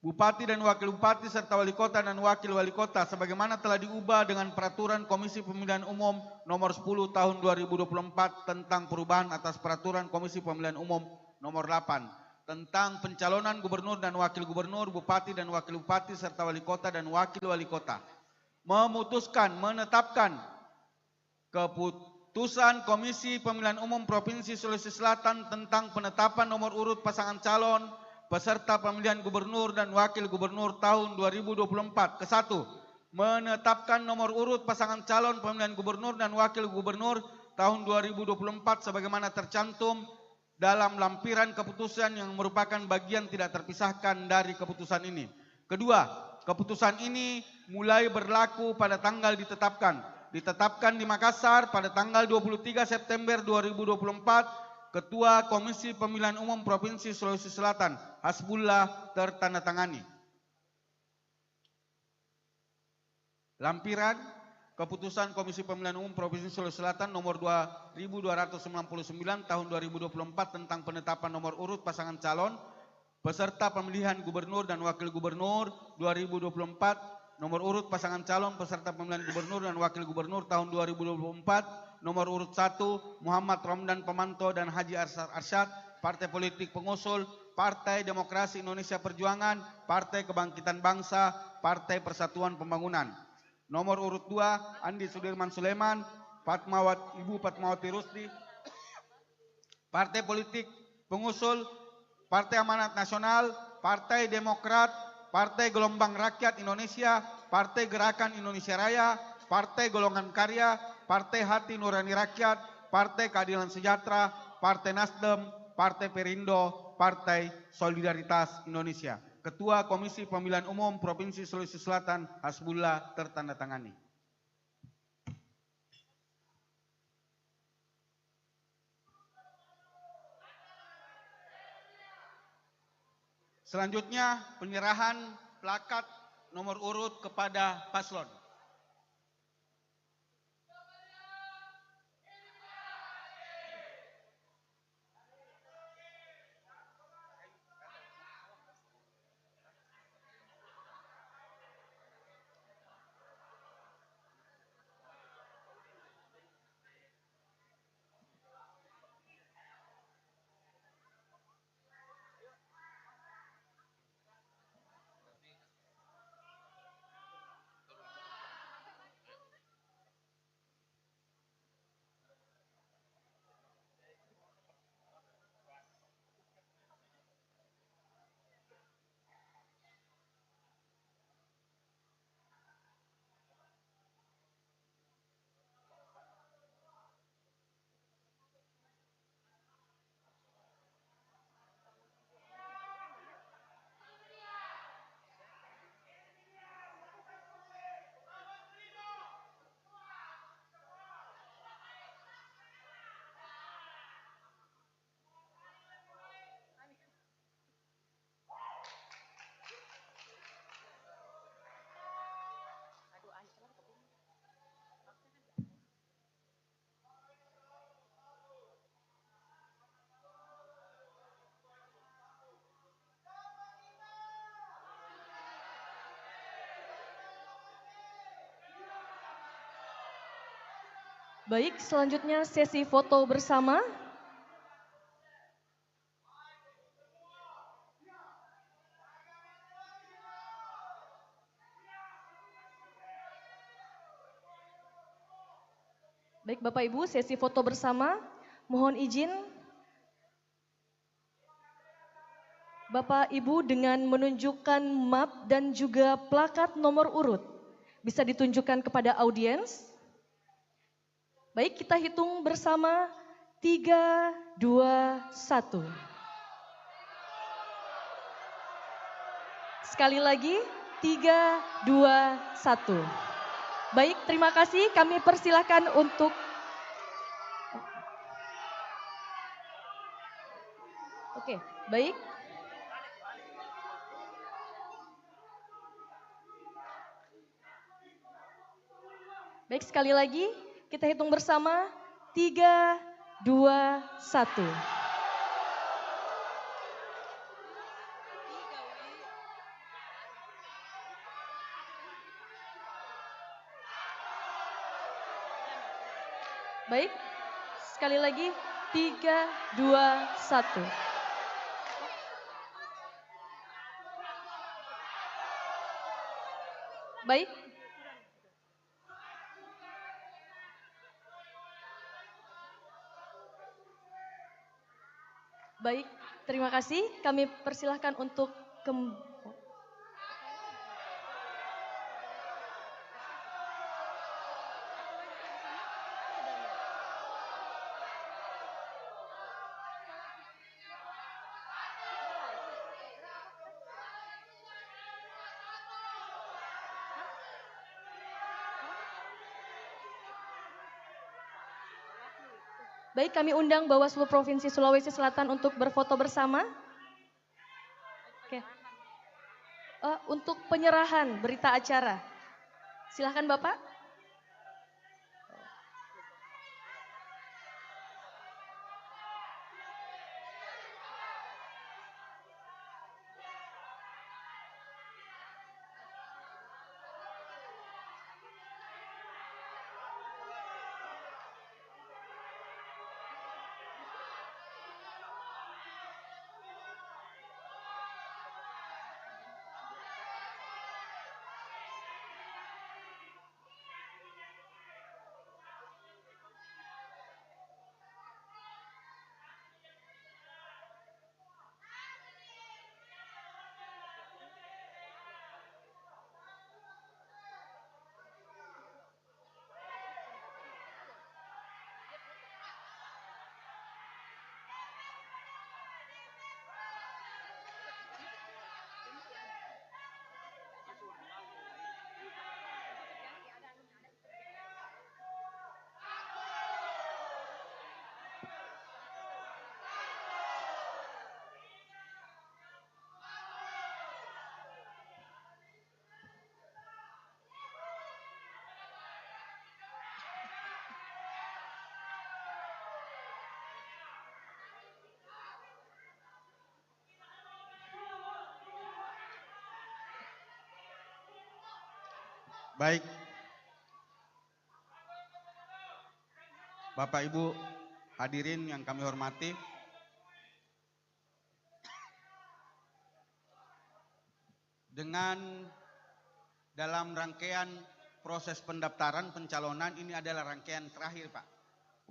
bupati dan wakil bupati, serta wali kota dan wakil wali kota sebagaimana telah diubah dengan Peraturan Komisi Pemilihan Umum Nomor 10 Tahun 2024 tentang perubahan atas Peraturan Komisi Pemilihan Umum Nomor 8 tentang pencalonan gubernur dan wakil gubernur, bupati dan wakil bupati, serta wali kota dan wakil wali kota. Memutuskan, menetapkan keputusan Komisi Pemilihan Umum Provinsi Sulawesi Selatan tentang penetapan nomor urut pasangan calon peserta pemilihan gubernur dan wakil gubernur tahun 2024. Ke-1, menetapkan nomor urut pasangan calon pemilihan gubernur dan wakil gubernur tahun 2024 sebagaimana tercantum dalam lampiran keputusan yang merupakan bagian tidak terpisahkan dari keputusan ini. Kedua, keputusan ini mulai berlaku pada tanggal ditetapkan di Makassar pada tanggal 23 September 2024. Ketua Komisi Pemilihan Umum Provinsi Sulawesi Selatan, Hasbullah, tertandatangani. Lampiran Keputusan Komisi Pemilihan Umum Provinsi Sulawesi Selatan nomor 2299 tahun 2024 tentang penetapan nomor urut pasangan calon peserta pemilihan gubernur dan wakil gubernur 2024, nomor urut pasangan calon peserta pemilihan gubernur dan wakil gubernur tahun 2024, nomor urut 1 Muhammad Ramdan Pemanto dan Haji Arsyad, Partai Politik Pengusul, Partai Demokrasi Indonesia Perjuangan, Partai Kebangkitan Bangsa, Partai Persatuan Pembangunan. Nomor urut 2 Andi Sudirman Sulaiman, Ibu Fatmawati Rusdi, Partai Politik Pengusul, Partai Amanat Nasional, Partai Demokrat, Partai Gelombang Rakyat Indonesia, Partai Gerakan Indonesia Raya, Partai Golongan Karya, Partai Hati Nurani Rakyat, Partai Keadilan Sejahtera, Partai Nasdem, Partai Perindo, Partai Solidaritas Indonesia. Ketua Komisi Pemilihan Umum Provinsi Sulawesi Selatan, Hasbullah, tertandatangani. Selanjutnya penyerahan plakat nomor urut kepada paslon. Baik, selanjutnya sesi foto bersama. Baik Bapak Ibu, sesi foto bersama. Mohon izin Bapak Ibu dengan menunjukkan map dan juga plakat nomor urut. Bisa ditunjukkan kepada audiens. Baik, kita hitung bersama 3, 2, 1. Sekali lagi 3, 2, 1. Baik, terima kasih. Kami persilakan untuk Oke, baik. Baik, sekali lagi kita hitung bersama 3, 2, 1. Baik, sekali lagi 3, 2, 1. Baik. Baik, terima kasih. Kami persilahkan untuk Baik, kami undang Bawaslu Provinsi Sulawesi Selatan untuk berfoto bersama. Oke. Untuk penyerahan berita acara. Silahkan Bapak. Baik, Bapak Ibu hadirin yang kami hormati, dengan dalam rangkaian proses pendaftaran pencalonan ini adalah rangkaian terakhir Pak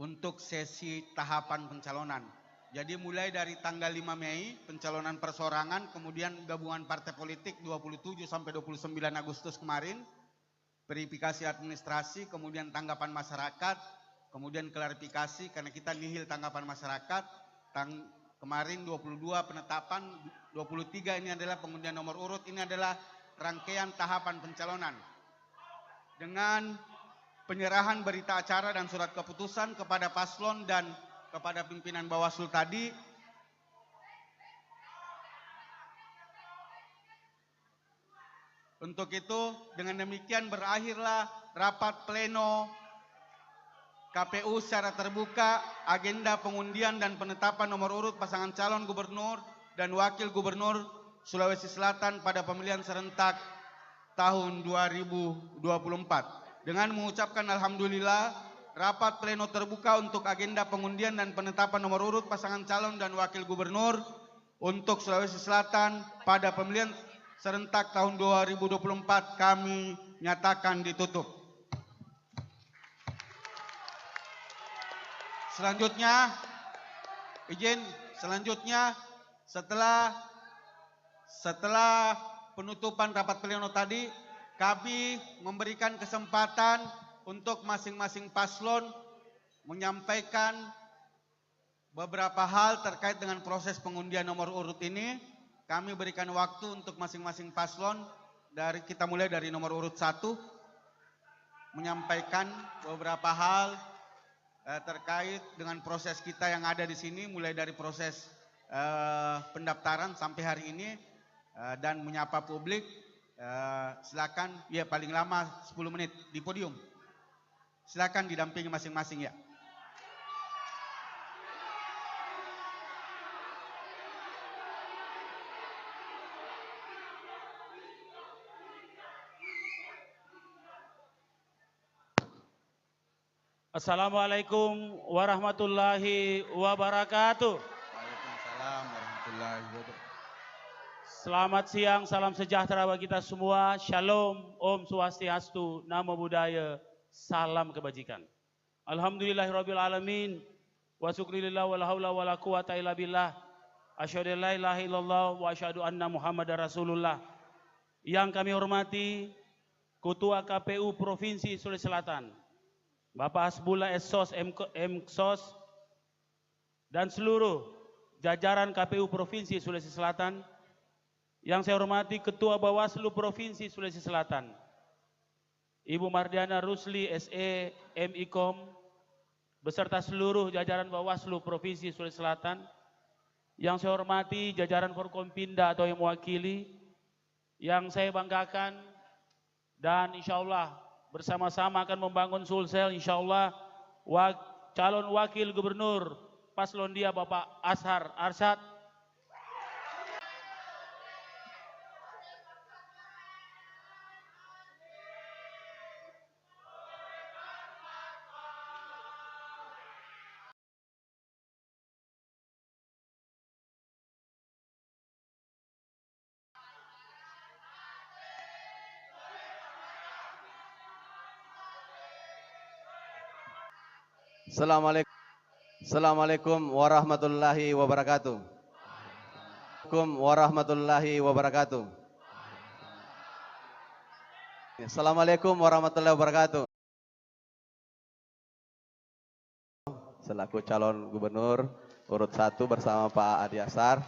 untuk sesi tahapan pencalonan. Jadi mulai dari tanggal 5 Mei pencalonan persorangan, kemudian gabungan partai politik 27 sampai 29 Agustus kemarin, verifikasi administrasi, kemudian tanggapan masyarakat, kemudian klarifikasi karena kita nihil tanggapan masyarakat. Kemarin 22 penetapan, 23 ini adalah pengundian nomor urut, ini adalah rangkaian tahapan pencalonan. Dengan penyerahan berita acara dan surat keputusan kepada paslon dan kepada pimpinan Bawaslu tadi, untuk itu, dengan demikian berakhirlah rapat pleno KPU secara terbuka, agenda pengundian dan penetapan nomor urut pasangan calon gubernur dan wakil gubernur Sulawesi Selatan pada pemilihan serentak tahun 2024. Dengan mengucapkan alhamdulillah rapat pleno terbuka untuk agenda pengundian dan penetapan nomor urut pasangan calon dan wakil gubernur untuk Sulawesi Selatan pada pemilihan serentak tahun 2024 kami nyatakan ditutup. Selanjutnya, setelah penutupan rapat pleno tadi, kami memberikan kesempatan untuk masing-masing paslon menyampaikan beberapa hal terkait dengan proses pengundian nomor urut ini. Kami berikan waktu untuk masing-masing paslon, kita mulai dari nomor urut 1, menyampaikan beberapa hal terkait dengan proses kita yang ada di sini, mulai dari proses pendaftaran sampai hari ini, dan menyapa publik. Silakan, ya paling lama 10 menit di podium. Silakan didampingi masing-masing ya. Assalamualaikum warahmatullahi wabarakatuh. Waalaikumsalam warahmatullahi wabarakatuh. Selamat siang, salam sejahtera bagi kita semua. Shalom, Om Swastiastu, Namo Buddhaya, salam kebajikan. Alhamdulillahirabbil alamin. Wa syukurillah wala haula wala quwata illa billah. Asyhadu an la ilaha illallah wa asyhadu anna Muhammadar Rasulullah. Yang kami hormati Ketua KPU Provinsi Sulawesi Selatan, Bapak Hasbullah Essos Msos, dan seluruh jajaran KPU Provinsi Sulawesi Selatan. Yang saya hormati Ketua Bawaslu Provinsi Sulawesi Selatan, Ibu Mardiana Rusli SE MIKOM, beserta seluruh jajaran Bawaslu Provinsi Sulawesi Selatan. Yang saya hormati jajaran Forkompinda atau yang mewakili, yang saya banggakan, dan insya Allah bersama-sama akan membangun Sulsel, insya Allah calon wakil gubernur paslon dia Bapak Ashar Arsyad. Assalamualaikum warahmatullahi wabarakatuh. Assalamualaikum warahmatullahi wabarakatuh. Selaku calon gubernur urut 1 bersama Pak Adi Ashar.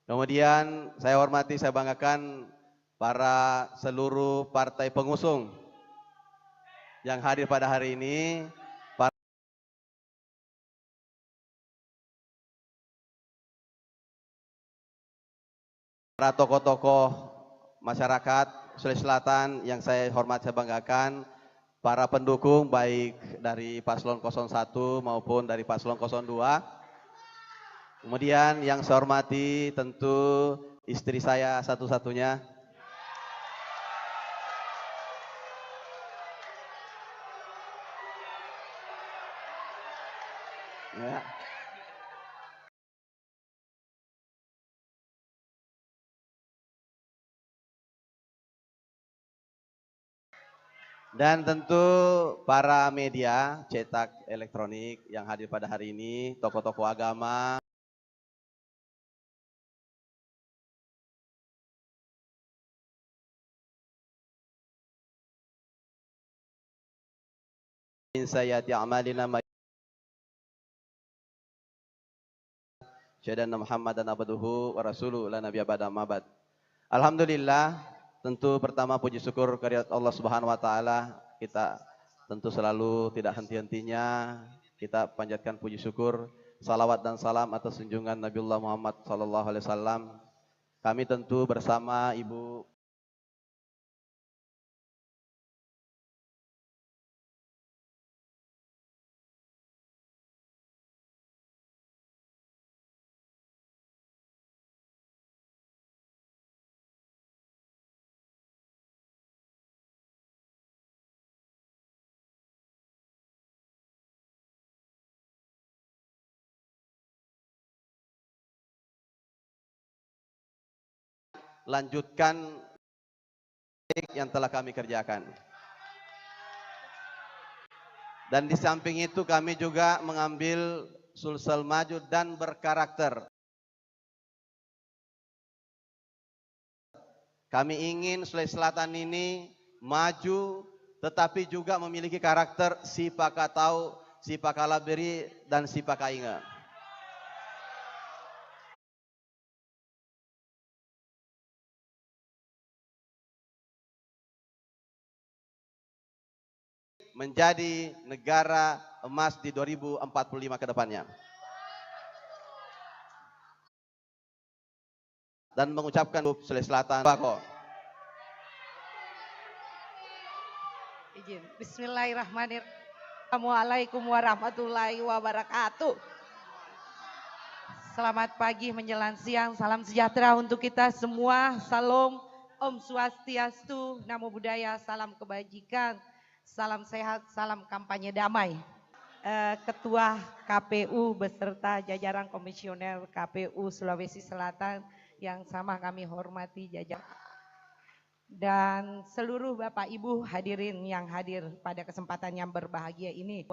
Kemudian saya hormati, saya banggakan para seluruh partai pengusung yang hadir pada hari ini, para tokoh-tokoh masyarakat Sulawesi Selatan yang saya hormati, saya banggakan, para pendukung baik dari paslon 01 maupun dari paslon 02. Kemudian yang saya hormati tentu istri saya satu-satunya, ya. Dan tentu para media cetak elektronik yang hadir pada hari ini, tokoh-tokoh agama, sayati amalina syahadana Muhammadan abduhu wa rasuluhu la nabiyya ba'da mabad. Alhamdulillah, tentu pertama puji syukur kehadirat Allah Subhanahu wa taala, kita tentu selalu tidak henti-hentinya kita panjatkan puji syukur, salawat dan salam atas junjungan Nabiullah Muhammad sallallahu alaihi wasallam. Kami tentu bersama Ibu lanjutkan yang telah kami kerjakan. Dan di samping itu kami juga mengambil sulsel maju dan berkarakter. Kami ingin Sulawesi Selatan ini maju tetapi juga memiliki karakter Sipaka Tau, Sipaka Laberi, dan Sipaka Inga. Menjadi negara emas di 2045 ke depannya. Dan mengucapkan Sulawesi Selatan Bako. Izin. Bismillahirrahmanirrahim. Assalamualaikum warahmatullahi wabarakatuh. Selamat pagi menjelang siang, salam sejahtera untuk kita semua. Salam, Om Swastiastu, Namo Buddhaya, salam kebajikan, salam sehat, salam kampanye damai. Ketua KPU beserta jajaran komisioner KPU Sulawesi Selatan yang sama kami hormati jajar dan seluruh Bapak Ibu hadirin yang hadir pada kesempatan yang berbahagia ini.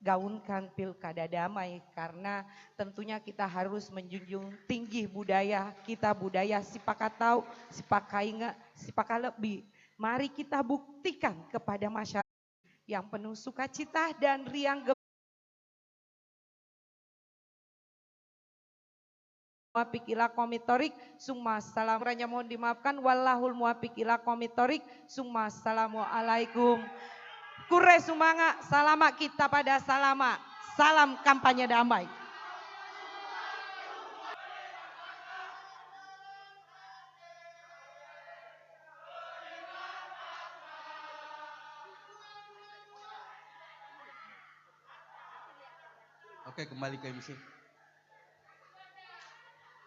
Gaunkan pilkada damai karena tentunya kita harus menjunjung tinggi budaya kita, budaya Sipaka Tau, Sipaka Inga, Sipaka Lebih. Mari kita buktikan kepada masyarakat yang penuh sukacita dan riang gembira. Muwafiq ila komitorik, summa salam. Ranya mohon dimaafkan, wallahul muwafiq ila komitorik, summa assalamualaikum. Kure sumanga, salama kita pada salama, salam kampanye damai. Oke, kembali ke MC.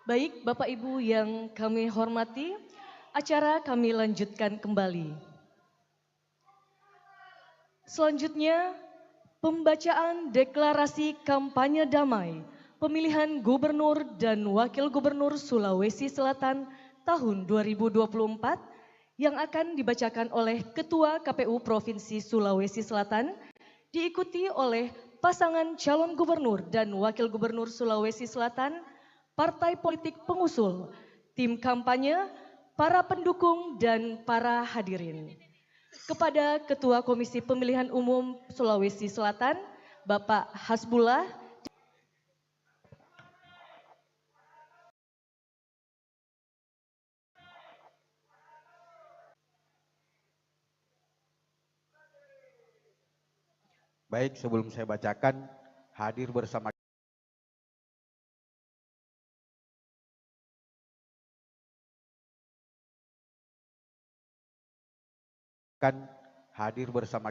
Baik, Bapak Ibu yang kami hormati, acara kami lanjutkan kembali. Selanjutnya, pembacaan deklarasi kampanye damai pemilihan gubernur dan wakil gubernur Sulawesi Selatan tahun 2024 yang akan dibacakan oleh Ketua KPU Provinsi Sulawesi Selatan, diikuti oleh pasangan calon gubernur dan wakil gubernur Sulawesi Selatan, partai politik pengusul, tim kampanye, para pendukung, dan para hadirin. Kepada Ketua Komisi Pemilihan Umum Sulawesi Selatan, Bapak Hasbullah. Baik, sebelum saya bacakan, hadir bersama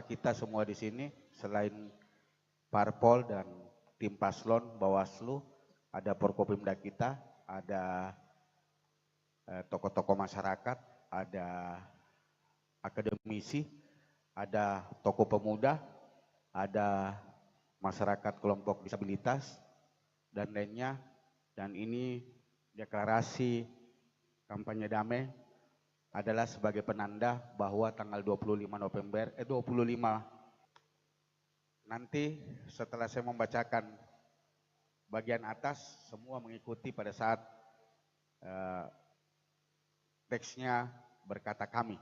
kita semua di sini selain parpol dan tim paslon Bawaslu, ada Forkopimda kita, ada tokoh-tokoh masyarakat, ada akademisi, ada tokoh pemuda, ada masyarakat kelompok disabilitas dan lainnya. Dan ini deklarasi kampanye damai adalah sebagai penanda bahwa tanggal 25 nanti setelah saya membacakan bagian atas, semua mengikuti pada saat teksnya berkata kami.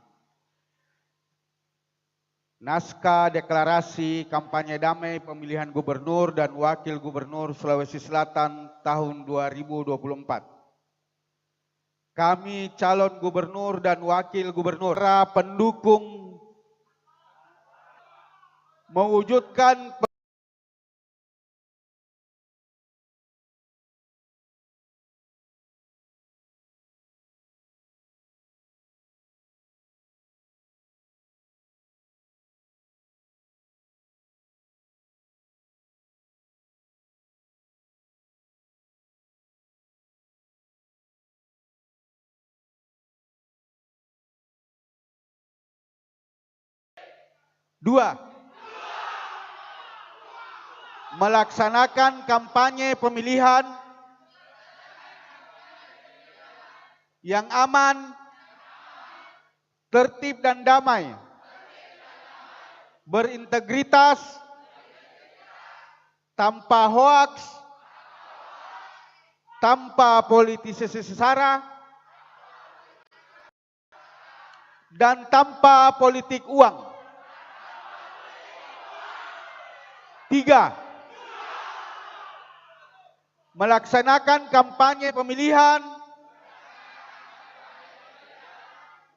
Naskah deklarasi kampanye damai pemilihan gubernur dan wakil gubernur Sulawesi Selatan tahun 2024. Kami calon gubernur dan wakil gubernur, para pendukung mewujudkan dua, melaksanakan kampanye pemilihan yang aman, tertib dan damai, berintegritas, tanpa hoaks, tanpa politisasi sara, dan tanpa politik uang. 3. Melaksanakan kampanye pemilihan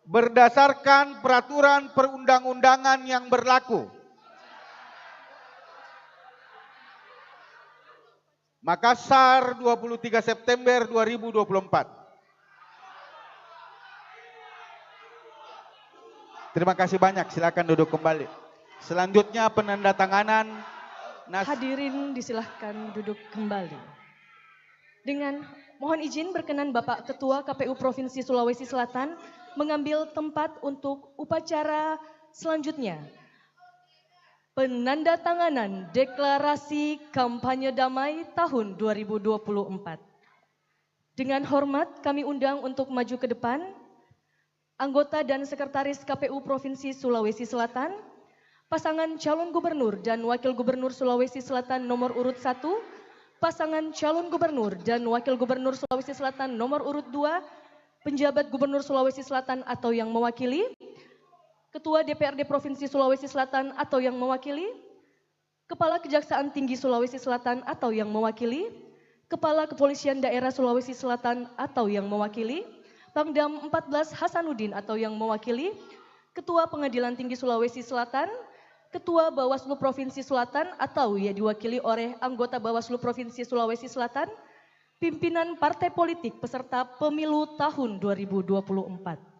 berdasarkan peraturan perundang-undangan yang berlaku. Makassar, 23 September 2024. Terima kasih banyak, silakan duduk kembali. Selanjutnya penandatanganan Hadirin disilahkan duduk kembali. Dengan mohon izin berkenan Bapak Ketua KPU Provinsi Sulawesi Selatan mengambil tempat untuk upacara selanjutnya. Penandatanganan Deklarasi Kampanye Damai tahun 2024. Dengan hormat kami undang untuk maju ke depan anggota dan sekretaris KPU Provinsi Sulawesi Selatan, pasangan calon gubernur dan wakil gubernur Sulawesi Selatan nomor urut 1, pasangan calon gubernur dan wakil gubernur Sulawesi Selatan nomor urut 2, penjabat gubernur Sulawesi Selatan atau yang mewakili, ketua DPRD Provinsi Sulawesi Selatan atau yang mewakili, kepala Kejaksaan Tinggi Sulawesi Selatan atau yang mewakili, kepala Kepolisian Daerah Sulawesi Selatan atau yang mewakili, Pangdam 14 Hasanuddin atau yang mewakili, ketua Pengadilan Tinggi Sulawesi Selatan, Ketua Bawaslu Provinsi Selatan atau yang diwakili oleh anggota Bawaslu Provinsi Sulawesi Selatan, pimpinan partai politik peserta pemilu tahun 2024.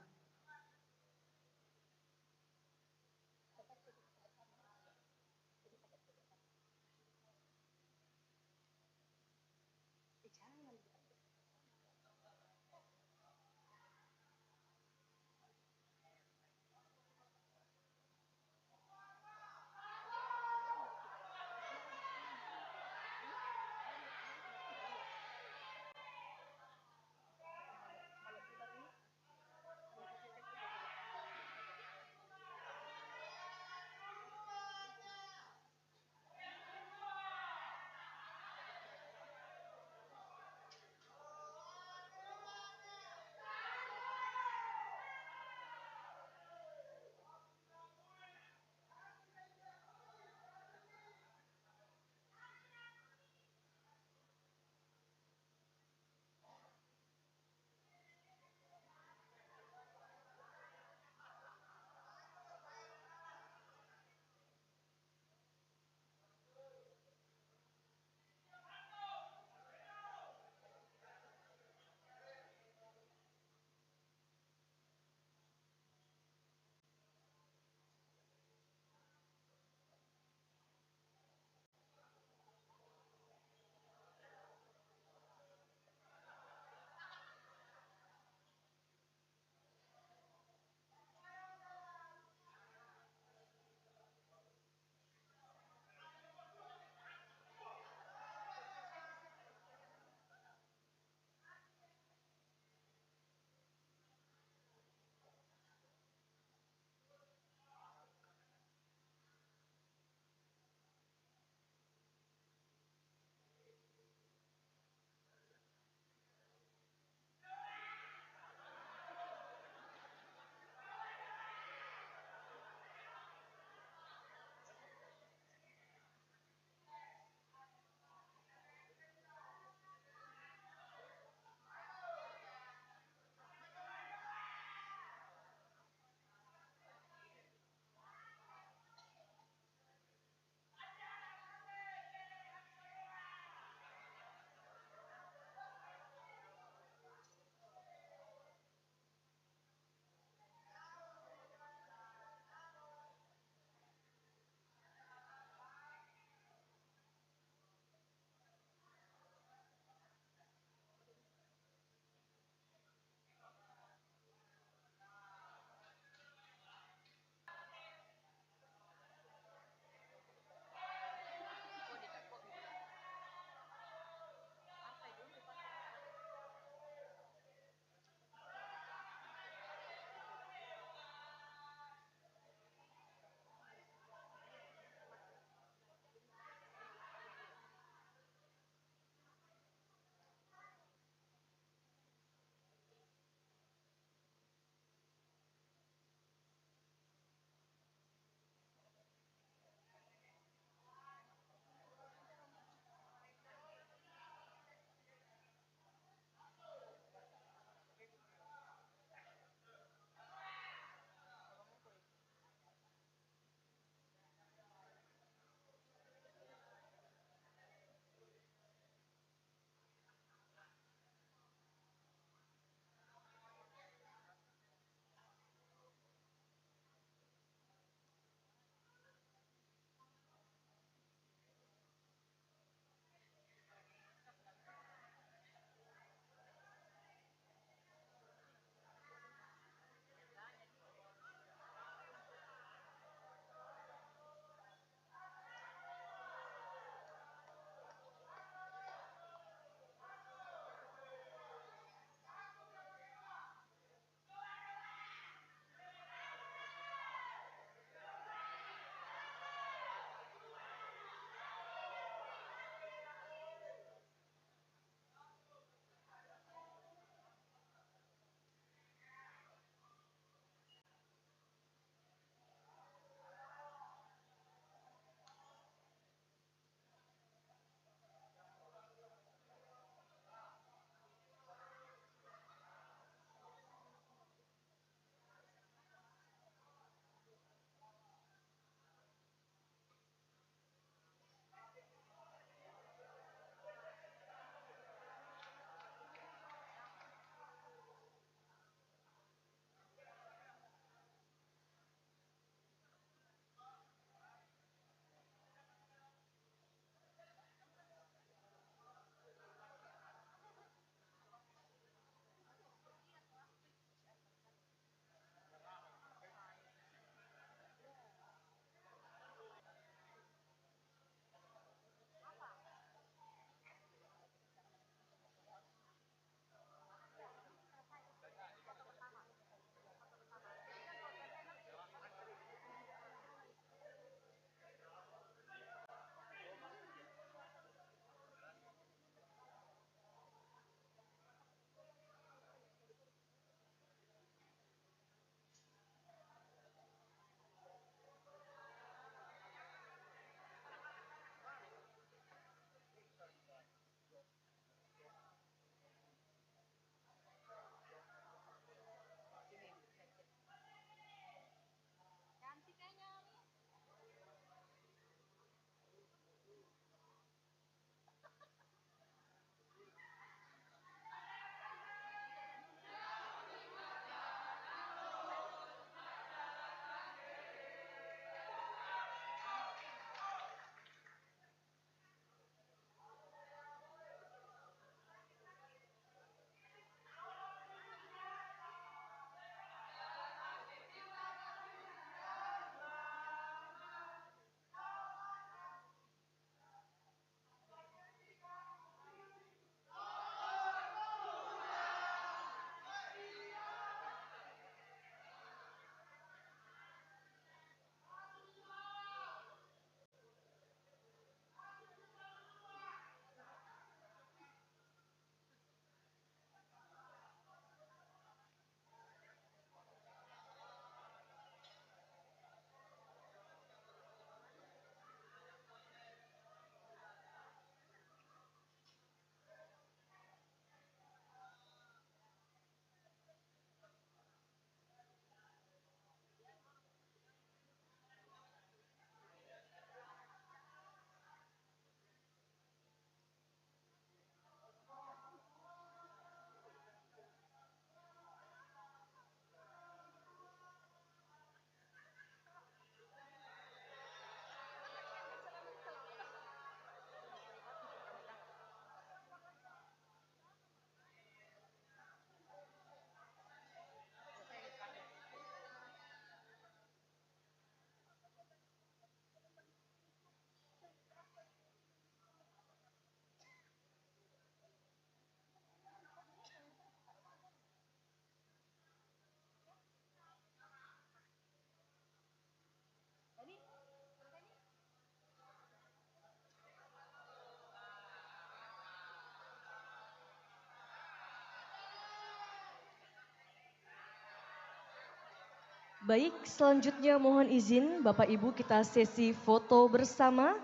Baik, selanjutnya mohon izin Bapak Ibu kita sesi foto bersama.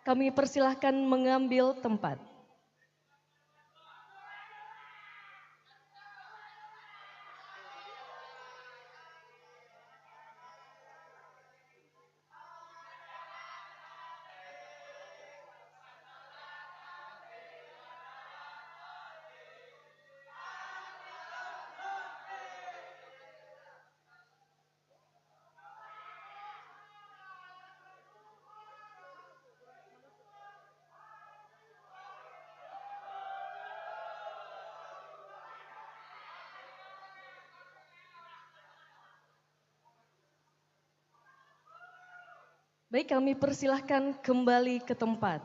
Kami persilahkan mengambil tempat. Baik, kami persilahkan kembali ke tempat.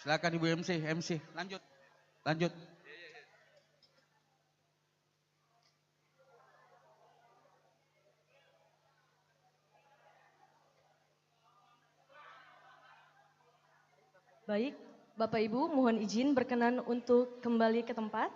Silakan Ibu MC, lanjut. Baik, Bapak Ibu mohon izin berkenan untuk kembali ke tempat.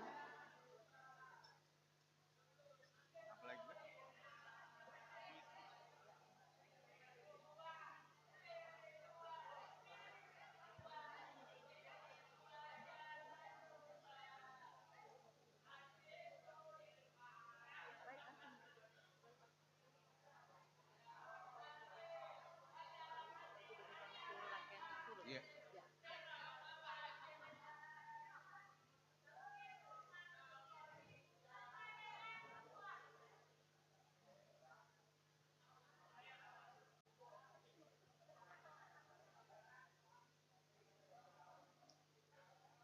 Iya.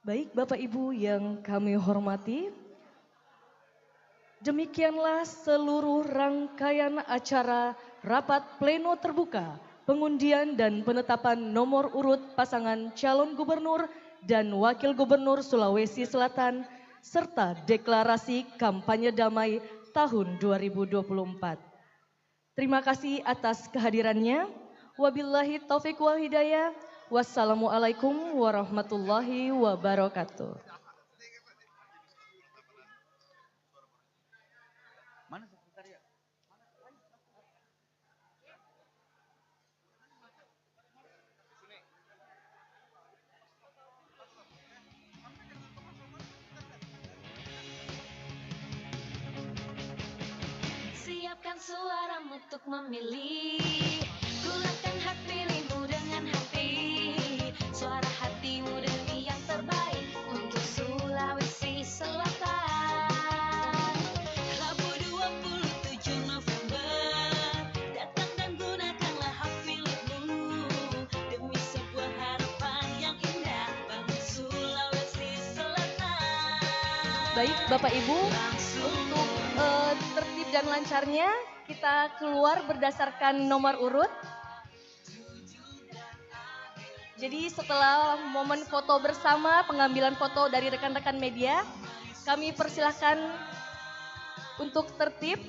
Baik Bapak Ibu yang kami hormati, demikianlah seluruh rangkaian acara rapat pleno terbuka, pengundian dan penetapan nomor urut pasangan calon gubernur dan wakil gubernur Sulawesi Selatan, serta deklarasi kampanye damai tahun 2024. Terima kasih atas kehadirannya. Wabillahi taufiq wal hidayah. Wassalamualaikum warahmatullahi wabarakatuh. Mana sekretariat? Siapkan suaramu untuk memilih. Gunakan hak pilihmu dengan hati. Suara hatimu demi yang terbaik untuk Sulawesi Selatan. Rabu 27 November, datang dan gunakanlah hak pilihmu demi sebuah harapan yang indah bagi Sulawesi Selatan. Baik Bapak Ibu, untuk tertib dan lancarnya kita keluar berdasarkan nomor urut. Jadi setelah momen foto bersama, pengambilan foto dari rekan-rekan media, kami persilahkan untuk tertib.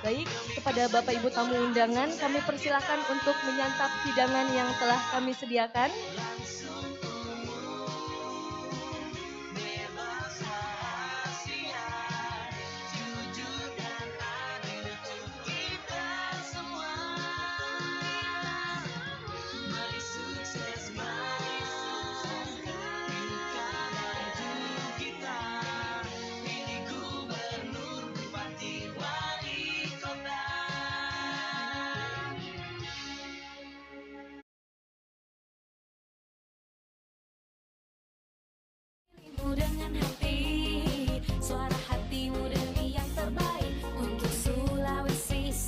Baik, kepada kepada Bapak Ibu tamu undangan, kami persilakan untuk menyantap hidangan yang telah kami sediakan. Dengan hati